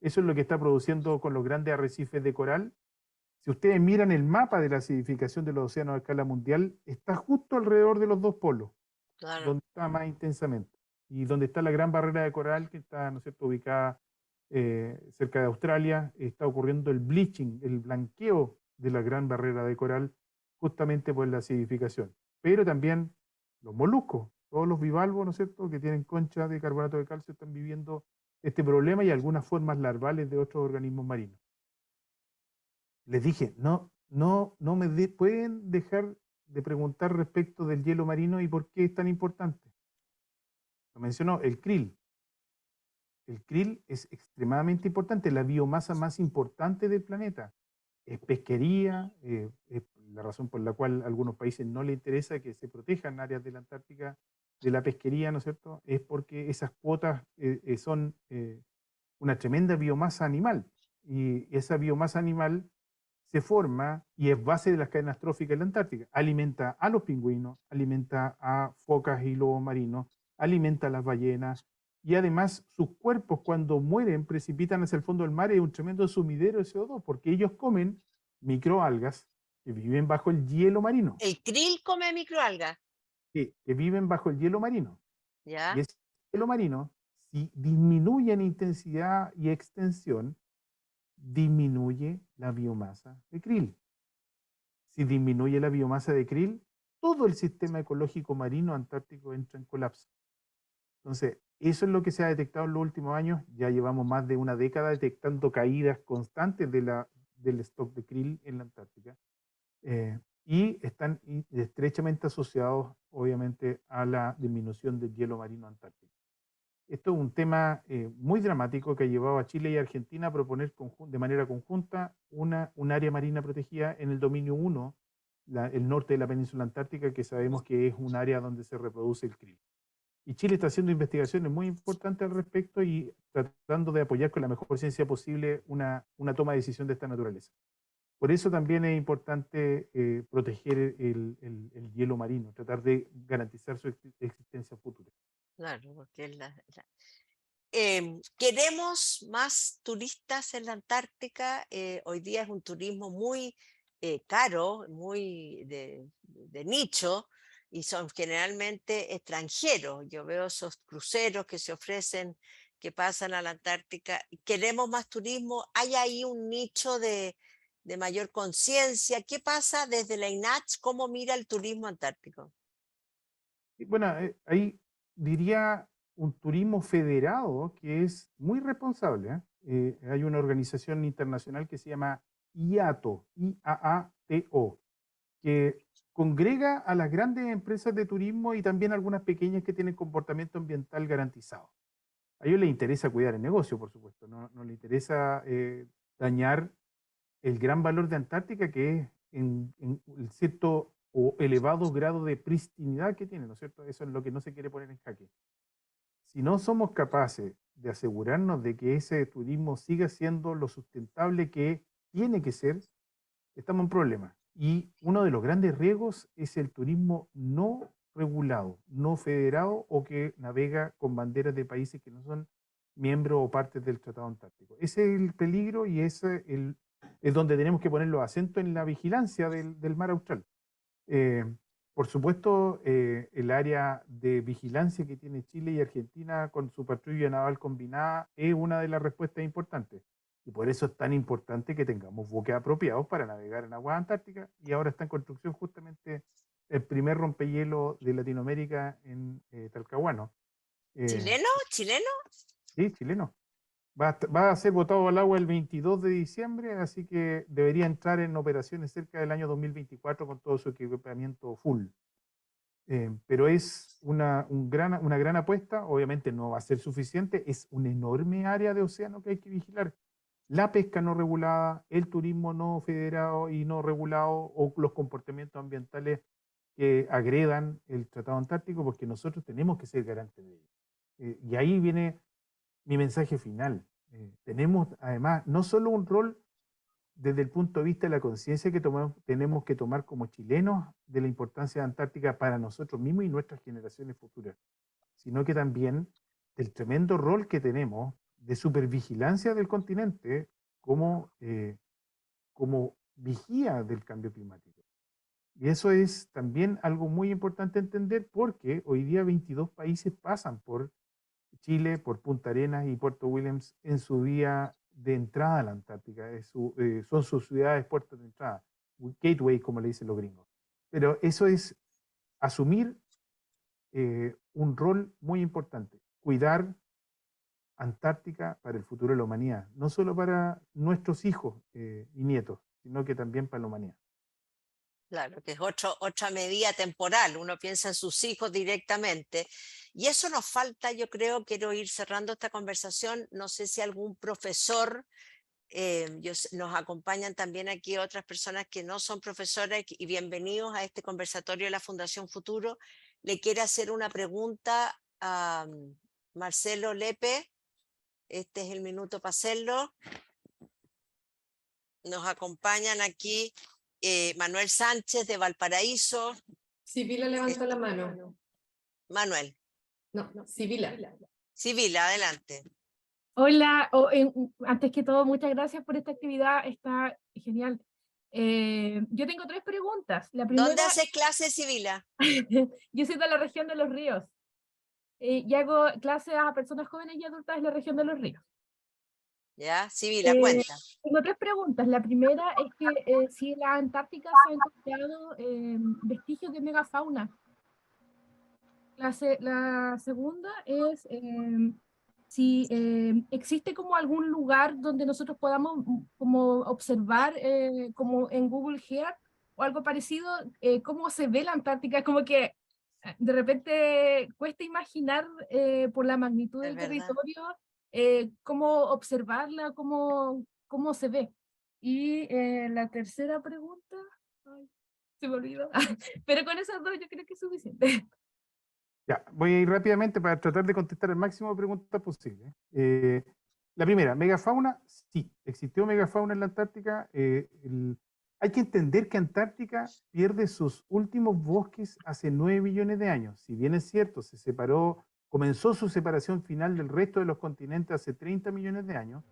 Eso es lo que está produciendo con los grandes arrecifes de coral. Si ustedes miran el mapa de la acidificación de los océanos a escala mundial, está justo alrededor de los dos polos, Claro. donde está más intensamente. Y donde está la gran barrera de coral, que está, ¿no es cierto?, ubicada cerca de Australia, está ocurriendo el bleaching, el blanqueo de la gran barrera de coral, justamente por la acidificación. Pero también los moluscos, todos los bivalvos, ¿no es cierto?, que tienen conchas de carbonato de calcio, están viviendo este problema, y algunas formas larvales de otros organismos marinos. Les dije, no me pueden dejar de preguntar respecto del hielo marino y por qué es tan importante. Lo mencionó, el krill. El krill es extremadamente importante, la biomasa más importante del planeta. Es pesquería, es la razón por la cual a algunos países no les interesa que se protejan áreas de la Antártica de la pesquería, ¿no es cierto? Es porque esas cuotas son una tremenda biomasa animal, y esa biomasa animal se forma y es base de las cadenas tróficas en la Antártica. Alimenta a los pingüinos, alimenta a focas y lobos marinos, alimenta a las ballenas, y además sus cuerpos, cuando mueren, precipitan hacia el fondo del mar, y es un tremendo sumidero de CO2, porque ellos comen microalgas que viven bajo el hielo marino, El krill come microalgas, que viven bajo el hielo marino. Y ¿ya? ese hielo marino, si disminuye en intensidad y extensión, disminuye la biomasa de krill. Si disminuye la biomasa de krill, todo el sistema ecológico marino antártico entra en colapso. Entonces, eso es lo que se ha detectado en los últimos años. Ya llevamos más de una década detectando caídas constantes del stock de krill en la Antártica. Y están estrechamente asociados, obviamente, a la disminución del hielo marino antártico. Esto es un tema muy dramático que ha llevado a Chile y a Argentina a proponer de manera conjunta un área marina protegida en el dominio 1, el norte de la península antártica, que sabemos que es un área donde se reproduce el krill. Y Chile está haciendo investigaciones muy importantes al respecto y tratando de apoyar con la mejor ciencia posible una toma de decisión de esta naturaleza. Por eso también es importante proteger el hielo marino, tratar de garantizar su existencia futura. Claro, porque es queremos más turistas en la Antártica. Hoy día es un turismo muy caro, muy de nicho, y son generalmente extranjeros. Yo veo esos cruceros que se ofrecen, que pasan a la Antártica. Queremos más turismo. ¿Hay ahí un nicho de mayor conciencia? ¿Qué pasa desde la INACH? ¿Cómo mira el turismo antártico? Y bueno, ahí diría un turismo federado que es muy responsable. Hay una organización internacional que se llama IATO, IAATO, que congrega a las grandes empresas de turismo y también algunas pequeñas que tienen comportamiento ambiental garantizado. A ellos les interesa cuidar el negocio, por supuesto, no les interesa dañar el gran valor de Antártica, que es en el cierto o elevado grado de pristinidad que tiene, ¿no es cierto? Eso es lo que no se quiere poner en jaque. Si no somos capaces de asegurarnos de que ese turismo siga siendo lo sustentable que tiene que ser, estamos en problemas. Y uno de los grandes riesgos es el turismo no regulado, no federado, o que navega con banderas de países que no son miembros o partes del Tratado Antártico. Ese es el peligro, y ese es donde tenemos que poner los acentos en la vigilancia del mar austral. Eh, por supuesto, el área de vigilancia que tiene Chile y Argentina con su patrulla naval combinada es una de las respuestas importantes. Y por eso es tan importante que tengamos buques apropiados para navegar en aguas antárticas. Y ahora está en construcción justamente el primer rompehielo de Latinoamérica en Talcahuano. Eh, ¿Chileno? ¿Chileno? sí, chileno. Va a ser botado al agua el 22 de diciembre, así que debería entrar en operaciones cerca del año 2024 con todo su equipamiento full. Pero es una gran apuesta, obviamente no va a ser suficiente, es un enorme área de océano que hay que vigilar. La pesca no regulada, el turismo no federado y no regulado o los comportamientos ambientales que agredan el Tratado Antártico, porque nosotros tenemos que ser garantes de ello. Y ahí viene mi mensaje final. Tenemos además no solo un rol desde el punto de vista de la conciencia que tenemos que tomar como chilenos de la importancia de Antártica para nosotros mismos y nuestras generaciones futuras, sino que también del tremendo rol que tenemos de supervigilancia del continente como vigía del cambio climático. Y eso es también algo muy importante entender porque hoy día 22 países pasan por Chile, por Punta Arenas y Puerto Williams en su vía de entrada a la Antártica. Son sus ciudades puertos de entrada, gateway, como le dicen los gringos. Pero eso es asumir un rol muy importante, cuidar Antártica para el futuro de la humanidad, no solo para nuestros hijos y nietos, sino que también para la humanidad. Claro, que es otra medida temporal, uno piensa en sus hijos directamente. Y eso nos falta, yo creo, quiero ir cerrando esta conversación, no sé si algún profesor, nos acompañan también aquí otras personas que no son profesores y bienvenidos a este conversatorio de la Fundación Futuro, le quiere hacer una pregunta a Marcelo Lepe, este es el minuto para hacerlo. Nos acompañan aquí Manuel Sánchez de Valparaíso. Sibila levantó la mano. Manuel, No, Sibila. Sibila, adelante. Hola, antes que todo, muchas gracias por esta actividad, está genial. Yo tengo tres preguntas. La ¿Dónde primera, haces clase, Sibila? yo soy de la región de Los Ríos y hago clases a personas jóvenes y adultas de la región de Los Ríos. Ya, Sibila, Eh, cuenta. Tengo tres preguntas. La primera es que si en la Antártica se han encontrado vestigios de megafauna. La segunda es si existe como algún lugar donde nosotros podamos como observar, como en Google Earth o algo parecido, cómo se ve la Antártica. Como que de repente cuesta imaginar por la magnitud Es del verdad. territorio cómo observarla, cómo se ve. Y la tercera pregunta, ay, se me olvidó, pero con esas dos yo creo que es suficiente. Ya, voy a ir rápidamente para tratar de contestar el máximo de preguntas posible. La primera, megafauna, sí, existió megafauna en la Antártica. Hay que entender que Antártica pierde sus últimos bosques hace 9 millones de años. Si bien es cierto, comenzó su separación final del resto de los continentes hace 30 millones de años,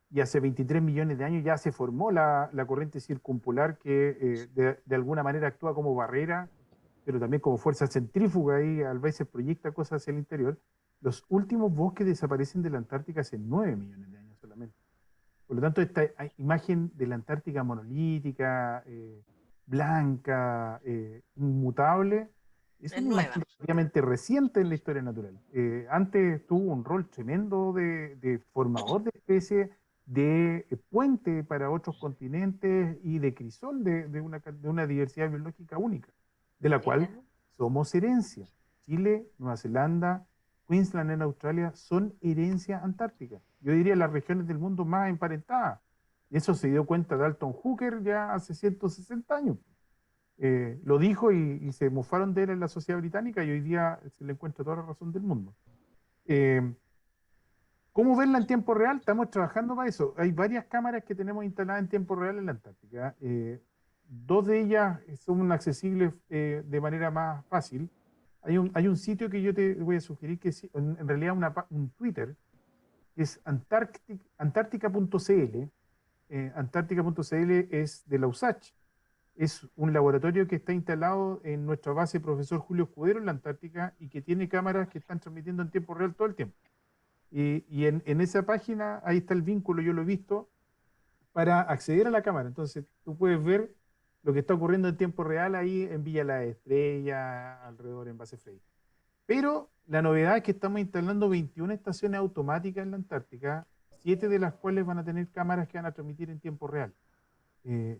y hace 23 millones de años ya se formó la corriente circumpolar que de alguna manera actúa como barrera, pero también como fuerza centrífuga y a veces proyecta cosas hacia el interior. Los últimos bosques desaparecen de la Antártica hace 9 millones de años solamente. Por lo tanto, esta imagen de la Antártica monolítica, blanca, inmutable, es Es una nueva. imagen relativamente reciente en la historia natural. Antes tuvo un rol tremendo de formador de especies, de puente para otros continentes y de crisol de una diversidad biológica única, de la Mira. cual somos herencia. Chile, Nueva Zelanda, Queensland en Australia son herencia antártica. Yo diría las regiones del mundo más emparentadas. Y eso se dio cuenta Dalton Hooker ya hace 160 años. Lo dijo y se mofaron de él en la sociedad británica y hoy día se le encuentra toda la razón del mundo. Eh, ¿Cómo verla en tiempo real? Estamos trabajando para eso. Hay varias cámaras que tenemos instaladas en tiempo real en la Antártica. Dos de ellas son accesibles de manera más fácil. Hay un sitio que yo te voy a sugerir que es en realidad un Twitter, que es antártica.cl. Antártica.cl es de la USACH. es un laboratorio que está instalado en nuestra base Profesor Julio Escudero en la Antártica y que tiene cámaras que están transmitiendo en tiempo real todo el tiempo. Y en esa página, ahí está el vínculo, yo lo he visto, para acceder a la cámara. Entonces, tú puedes ver lo que está ocurriendo en tiempo real ahí en Villa La Estrella, alrededor en Base Frey. Pero la novedad es que estamos instalando 21 estaciones automáticas en la Antártica, 7 de las cuales van a tener cámaras que van a transmitir en tiempo real.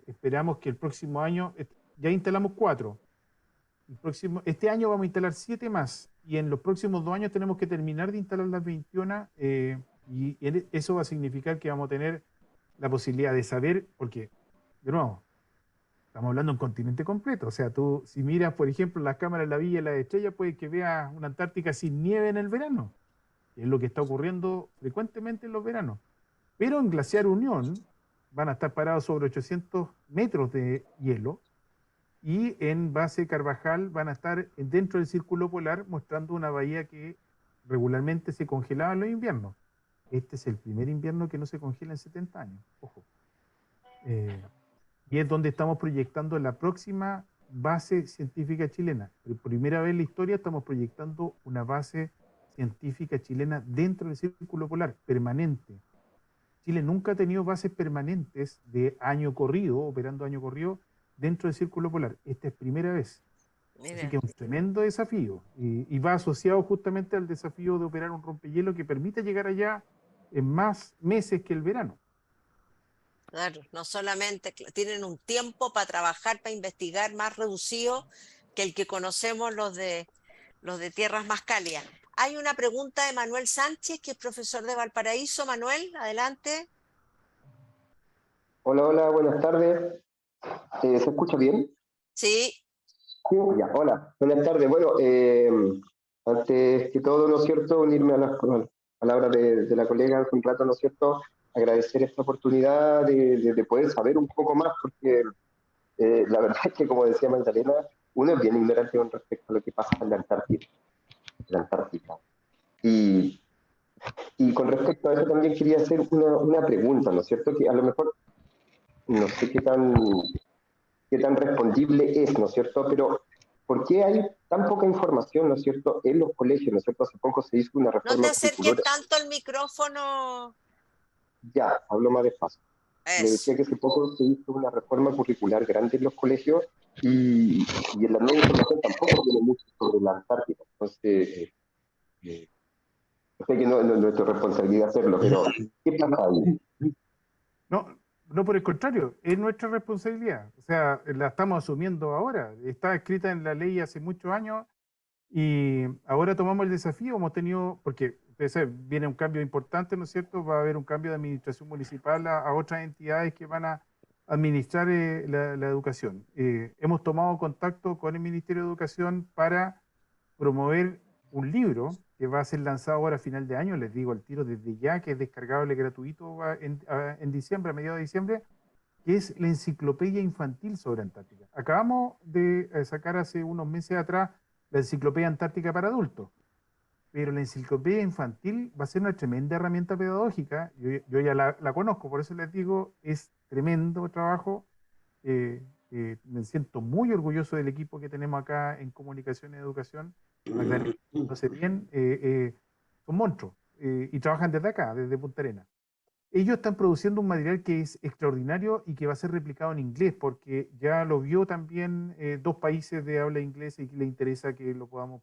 Esperamos que el próximo año, ya instalamos 4, este año vamos a instalar 7 más, y en los próximos 2 años tenemos que terminar de instalar las 21, y eso va a significar que vamos a tener la posibilidad de saber, porque, de nuevo, estamos hablando de un continente completo. O sea, tú, si miras, por ejemplo, las cámaras de la Villa y la Estrella, puedes que veas una Antártica sin nieve en el verano, que es lo que está ocurriendo frecuentemente en los veranos. Pero en Glaciar Unión van a estar parados sobre 800 metros de hielo, y en Base Carvajal van a estar dentro del círculo polar, mostrando una bahía que regularmente se congelaba en los inviernos. Este es el primer invierno que no se congela en 70 años, ojo. Y es donde estamos proyectando la próxima base científica chilena. Por primera vez en la historia estamos proyectando una base científica chilena dentro del círculo polar, permanente. Chile nunca ha tenido bases permanentes de año corrido, operando año corrido, dentro del círculo polar. Esta es primera vez. Así que es un tremendo desafío. Y va asociado justamente al desafío de operar un rompehielo que permite llegar allá en más meses que el verano. Claro, no solamente tienen un tiempo para trabajar, para investigar más reducido que el que conocemos los de tierras más cálidas. Hay una pregunta de Manuel Sánchez, que es profesor de Valparaíso. Manuel, adelante. Hola, hola, buenas tardes. ¿Se escucha bien? Sí. Sí, ya, hola, buenas tardes. Bueno, antes que todo, ¿no es cierto?, unirme a las palabras de la colega hace un rato, ¿no es cierto?, agradecer esta oportunidad de poder saber un poco más, porque la verdad es que, como decía Magdalena, uno es bien ignorante con respecto a lo que pasa en la Antártica. Y con respecto a eso también quería hacer una pregunta, ¿no es cierto?, que a lo mejor no sé qué tan respondible es, ¿no es cierto? Pero, ¿por qué hay tan poca información, ¿no es cierto?, en los colegios, ¿no es cierto? Hace poco se hizo una No te reforma acerques curricular. tanto al micrófono. Ya, hablo más despacio. Le Eso. decía que hace poco se hizo una reforma curricular grande en los colegios y en la nueva información tampoco tiene mucho sobre la Antártida. Entonces, sé que no es nuestra responsabilidad hacerlo, pero ¿qué pasa ahí? No, no, por el contrario, es nuestra responsabilidad. O sea, la estamos asumiendo ahora. Está escrita en la ley hace muchos años y ahora tomamos el desafío. Hemos tenido, porque ustedes saben, viene un cambio importante, ¿no es cierto? Va a haber un cambio de administración municipal a otras entidades que van a administrar la educación. Hemos tomado contacto con el Ministerio de Educación para promover un libro que va a ser lanzado ahora a final de año, les digo al tiro desde ya, que es descargable gratuito en diciembre, a mediados de diciembre, que es la enciclopedia infantil sobre Antártica. Acabamos de sacar hace unos meses atrás la enciclopedia antártica para adultos, pero la enciclopedia infantil va a ser una tremenda herramienta pedagógica. Yo ya la conozco, por eso les digo, es tremendo trabajo. Me siento muy orgulloso del equipo que tenemos acá en Comunicación y Educación. Magdalena, no sé bien, son monstruos, y trabajan desde acá, desde Punta Arenas. Ellos están produciendo un material que es extraordinario y que va a ser replicado en inglés, porque ya lo vio también 2 países de habla inglesa y que le interesa que lo podamos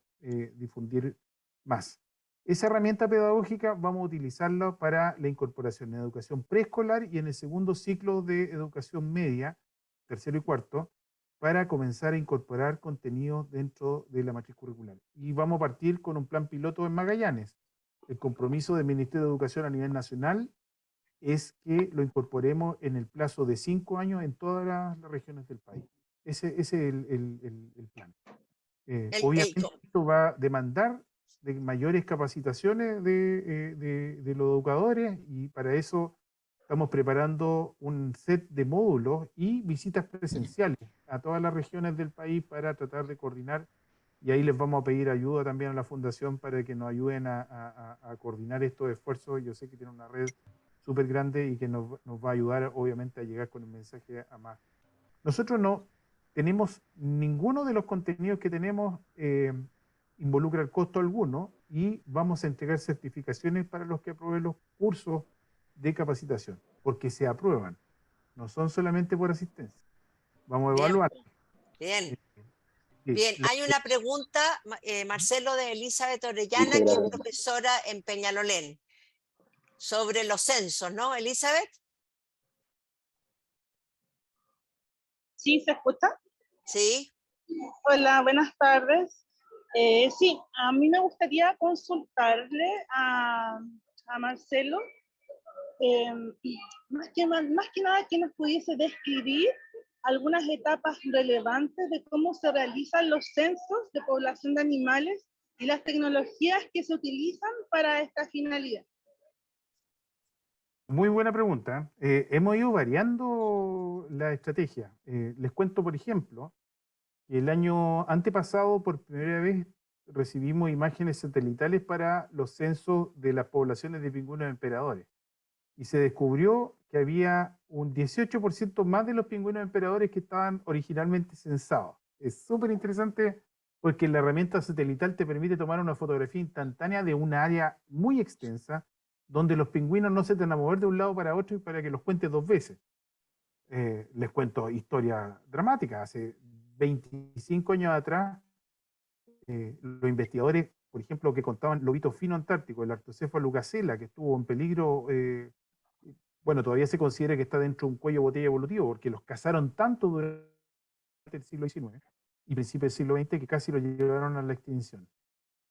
difundir más. Esa herramienta pedagógica vamos a utilizarla para la incorporación en educación preescolar y en el segundo ciclo de educación media, tercero y cuarto, para comenzar a incorporar contenidos dentro de la matriz curricular. Y vamos a partir con un plan piloto en Magallanes. El compromiso del Ministerio de Educación a nivel nacional es que lo incorporemos en el plazo de 5 años en todas las regiones del país. Ese es el plan. Obviamente esto va a demandar de mayores capacitaciones de los educadores, y para eso estamos preparando un set de módulos y visitas presenciales a todas las regiones del país para tratar de coordinar, y ahí les vamos a pedir ayuda también a la Fundación para que nos ayuden a coordinar estos esfuerzos. Yo sé que tiene una red súper grande y que nos va a ayudar obviamente a llegar con el mensaje a más. Nosotros no tenemos, ninguno de los contenidos que tenemos involucra el costo alguno y vamos a entregar certificaciones para los que aprueben los cursos de capacitación, porque se aprueban, no son solamente por asistencia. Vamos a Bien, evaluar. bien. Sí, Bien, hay una pregunta, Marcelo, de Elizabeth Orellana, Muchas que es gracias. profesora en Peñalolén, sobre los censos, ¿no, Elizabeth? ¿Sí se escucha? Sí. Hola, buenas tardes. Sí, a mí me gustaría consultarle a Marcelo, eh, más que nada que nos pudiese describir algunas etapas relevantes de cómo se realizan los censos de población de animales y las tecnologías que se utilizan para esta finalidad. muy buena pregunta. Hemos ido variando la estrategia. Les cuento, por ejemplo, que el año antepasado, por primera vez, recibimos imágenes satelitales para los censos de las poblaciones de pingüinos emperadores. Y se descubrió que había un 18% más de los pingüinos emperadores que estaban originalmente censados. Es súper interesante porque la herramienta satelital te permite tomar una fotografía instantánea de un área muy extensa donde los pingüinos no se te van a mover de un lado para otro y para que los cuentes dos veces. Les cuento historia dramática. Hace 25 años atrás, los investigadores, por ejemplo, que contaban lobito fino antártico, el Artocéfalo gacela, que estuvo en peligro, bueno, todavía se considera que está dentro de un cuello de botella evolutivo, porque los cazaron tanto durante el siglo XIX y principios del siglo XX que casi lo llevaron a la extinción.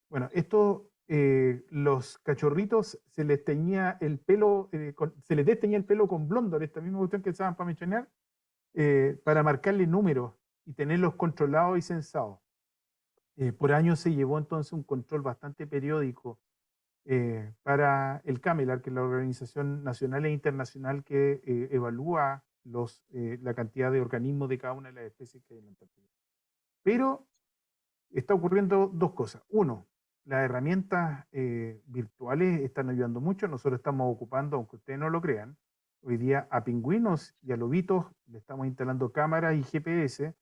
Bueno, esto, los cachorritos se les teñía el pelo, se les desteñía el pelo con blondor, esta misma cuestión que usaban para mechonear, para marcarle números y tenerlos controlados y censados. Por años se llevó entonces un control bastante periódico para el CAMELAR, que es la organización nacional e internacional que evalúa la cantidad de organismos de cada una de las especies que hay en la Antártida. Pero está ocurriendo dos cosas. Uno, las herramientas virtuales están ayudando mucho. Nosotros estamos ocupando, aunque ustedes no lo crean, hoy día a pingüinos y a lobitos le estamos instalando cámaras y GPS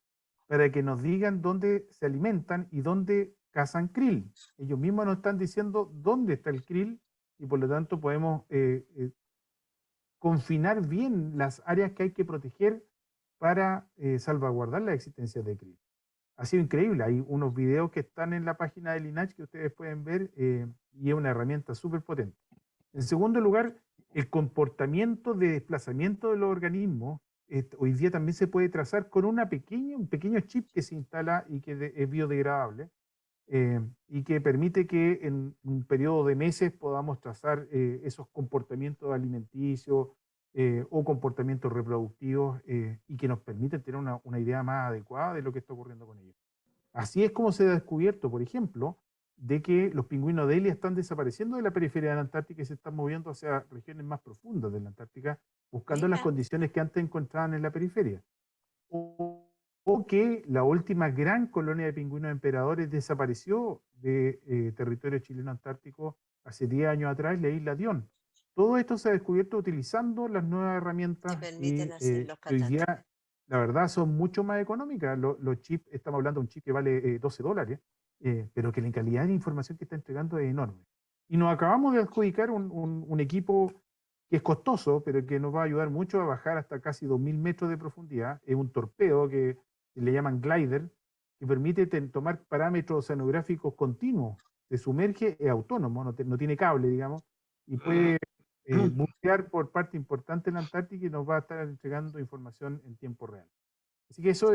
para que nos digan dónde se alimentan y dónde cazan krill. Ellos mismos nos están diciendo dónde está el krill y por lo tanto podemos confinar bien las áreas que hay que proteger para salvaguardar la existencia de krill. Ha sido increíble, hay unos videos que están en la página del INACH que ustedes pueden ver y es una herramienta súper potente. En segundo lugar, el comportamiento de desplazamiento de los organismos hoy día también se puede trazar con un pequeño chip que se instala y que es biodegradable y que permite que en un periodo de meses podamos trazar esos comportamientos alimenticios o comportamientos reproductivos y que nos permiten tener una idea más adecuada de lo que está ocurriendo con ellos. Así es como se ha descubierto, por ejemplo, de que los pingüinos de Elia están desapareciendo de la periferia de la Antártica y se están moviendo hacia regiones más profundas de la Antártica, buscando las condiciones que antes encontraban en la periferia. O que la última gran colonia de pingüinos emperadores desapareció de territorio chileno antártico hace 10 años atrás, la isla Dion. Todo esto se ha descubierto utilizando las nuevas herramientas Que permiten hacer los que hoy día, catatos. la verdad, son mucho más económicas. Los chips, estamos hablando de un chip que vale $12, pero que la calidad de información que está entregando es enorme. Y nos acabamos de adjudicar un equipo que es costoso, pero que nos va a ayudar mucho a bajar hasta casi 2000 metros de profundidad. Es un torpedo que le llaman glider, que permite tomar parámetros oceanográficos continuos. Se sumerge, es autónomo, no tiene cable, digamos, y puede bucear por parte importante en la Antártica y nos va a estar entregando información en tiempo real. Así que eso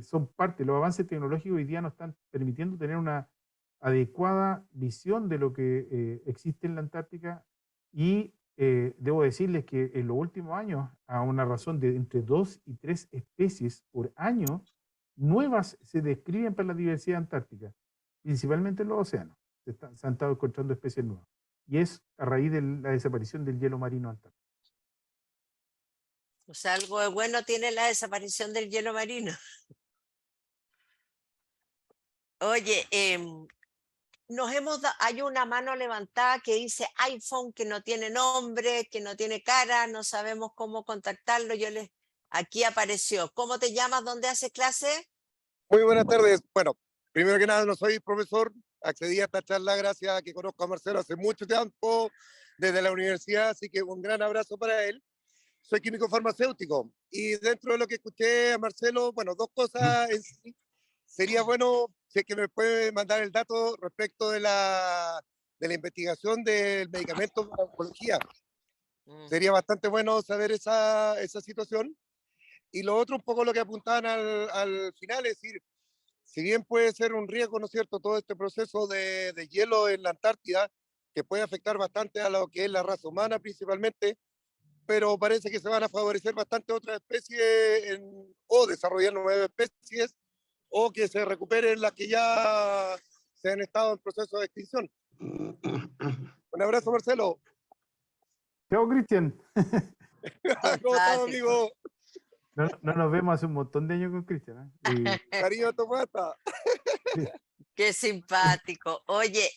son parte, los avances tecnológicos hoy día nos están permitiendo tener una adecuada visión de lo que existe en la Antártica y debo decirles que en los últimos años, a una razón de entre 2 y 3 especies por año, nuevas se describen para la diversidad antártica, principalmente en los océanos. Se han estado encontrando especies nuevas. Y es a raíz de la desaparición del hielo marino antártico. O sea, algo de bueno tiene la desaparición del hielo marino. Oye, hay una mano levantada que dice iPhone, que no tiene nombre, que no tiene cara, no sabemos cómo contactarlo. Yo les Aquí apareció. ¿Cómo te llamas? ¿Dónde haces clase? Muy buenas tardes. Bueno, primero que nada, no soy profesor. Accedí a esta charla gracias a que conozco a Marcelo hace mucho tiempo desde la universidad, así que un gran abrazo para él. Soy químico farmacéutico y dentro de lo que escuché a Marcelo, bueno, dos cosas en sí. Sería bueno si es que me puede mandar el dato respecto de la investigación del medicamento para oncología. Sería bastante bueno saber esa situación. Y lo otro, un poco lo que apuntaban al final, es decir, si bien puede ser un riesgo, ¿no es cierto?, todo este proceso de hielo en la Antártida, que puede afectar bastante a lo que es la raza humana principalmente, pero parece que se van a favorecer bastante otras especies o desarrollar nuevas especies, o que se recuperen las que ya se han estado en proceso de extinción. Un abrazo, Marcelo. Chao, Cristian. ¿Cómo estás, amigo? No, no nos vemos hace un montón de años con Cristian, ¿eh? Cariño, Tomata. Sí. Qué simpático. Oye,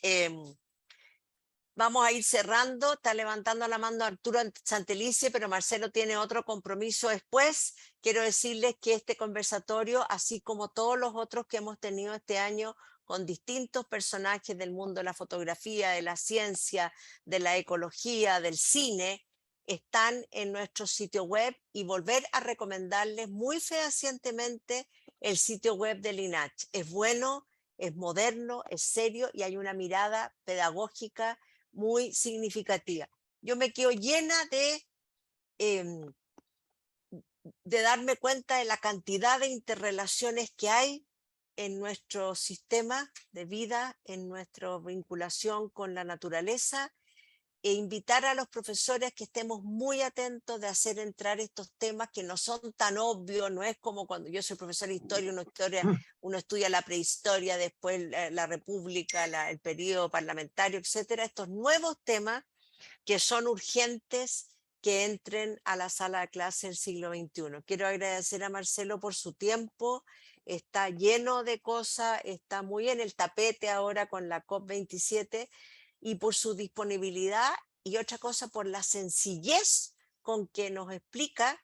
vamos a ir cerrando. Está levantando la mano Arturo Santelice, pero Marcelo tiene otro compromiso después. Quiero decirles que este conversatorio, así como todos los otros que hemos tenido este año con distintos personajes del mundo de la fotografía, de la ciencia, de la ecología, del cine, están en nuestro sitio web, y volver a recomendarles muy fehacientemente el sitio web del INACH. Es bueno, es moderno, es serio y hay una mirada pedagógica muy significativa. Yo me quedo llena de darme cuenta de la cantidad de interrelaciones que hay en nuestro sistema de vida, en nuestra vinculación con la naturaleza, e invitar a los profesores que estemos muy atentos de hacer entrar estos temas que no son tan obvios. No es como cuando yo soy profesor de historia, uno estudia la prehistoria, después la república, el periodo parlamentario, etcétera. Estos nuevos temas que son urgentes que entren a la sala de clase del siglo XXI. Quiero agradecer a Marcelo por su tiempo. Está lleno de cosas, está muy en el tapete ahora con la COP27, y por su disponibilidad, y otra cosa, por la sencillez con que nos explica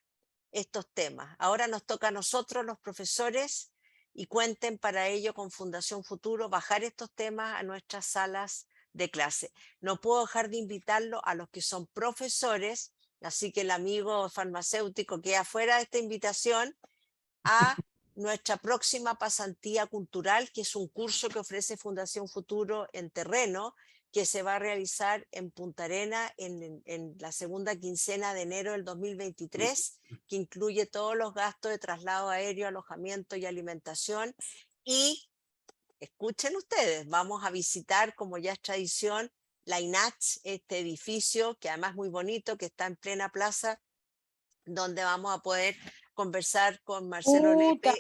estos temas. Ahora nos toca a nosotros, los profesores, y cuenten para ello con Fundación Futuro, bajar estos temas a nuestras salas de clase. No puedo dejar de invitarlo a los que son profesores, así que el amigo farmacéutico queda fuera de esta invitación, a nuestra próxima pasantía cultural, que es un curso que ofrece Fundación Futuro en terreno, que se va a realizar en Punta Arenas en la segunda quincena de enero del 2023, que incluye todos los gastos de traslado aéreo, alojamiento y alimentación. Y escuchen ustedes, vamos a visitar, como ya es tradición, la INACH, este edificio que además es muy bonito, que está en plena plaza, donde vamos a poder conversar con Marcelo Lepe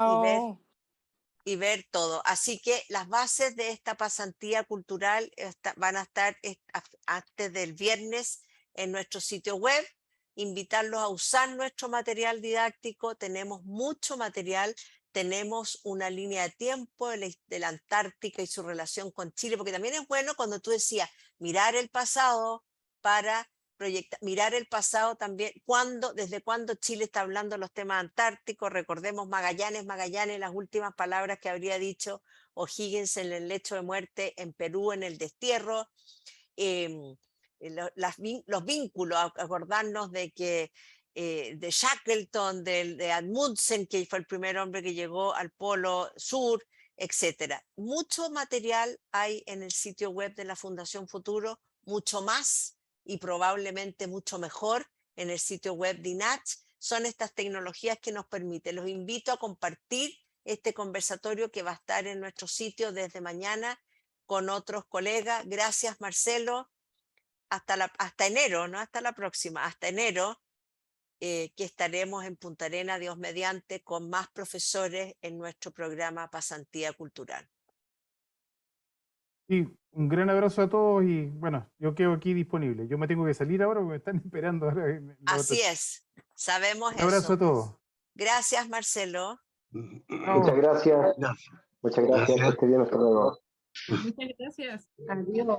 y ver todo. Así que las bases de esta pasantía cultural van a estar antes del viernes en nuestro sitio web. Invitarlos a usar nuestro material didáctico. Tenemos mucho material. Tenemos una línea de tiempo de la Antártica y su relación con Chile, porque también es bueno cuando tú decías mirar el pasado para mirar el pasado también, desde cuándo Chile está hablando de los temas antárticos. Recordemos Magallanes, las últimas palabras que habría dicho O'Higgins en el lecho de muerte en Perú, en el destierro. Los vínculos, acordarnos de que de Shackleton, de Amundsen, que fue el primer hombre que llegó al Polo Sur, etcétera. Mucho material hay en el sitio web de la Fundación Futuro, mucho más y probablemente mucho mejor en el sitio web de INACH. Son estas tecnologías que nos permiten. Los invito a compartir este conversatorio que va a estar en nuestro sitio desde mañana con otros colegas. Gracias, Marcelo. Hasta enero, no hasta la próxima, hasta enero, que estaremos en Punta Arenas, Dios mediante, con más profesores en nuestro programa Pasantía Cultural. Sí, un gran abrazo a todos y bueno, yo quedo aquí disponible. Yo me tengo que salir ahora porque me están esperando ahora. Así es, sabemos Un abrazo eso. a todos. Gracias, Marcelo. Muchas gracias. Muchas gracias. Que esté bien. Hasta luego. Muchas gracias. Adiós.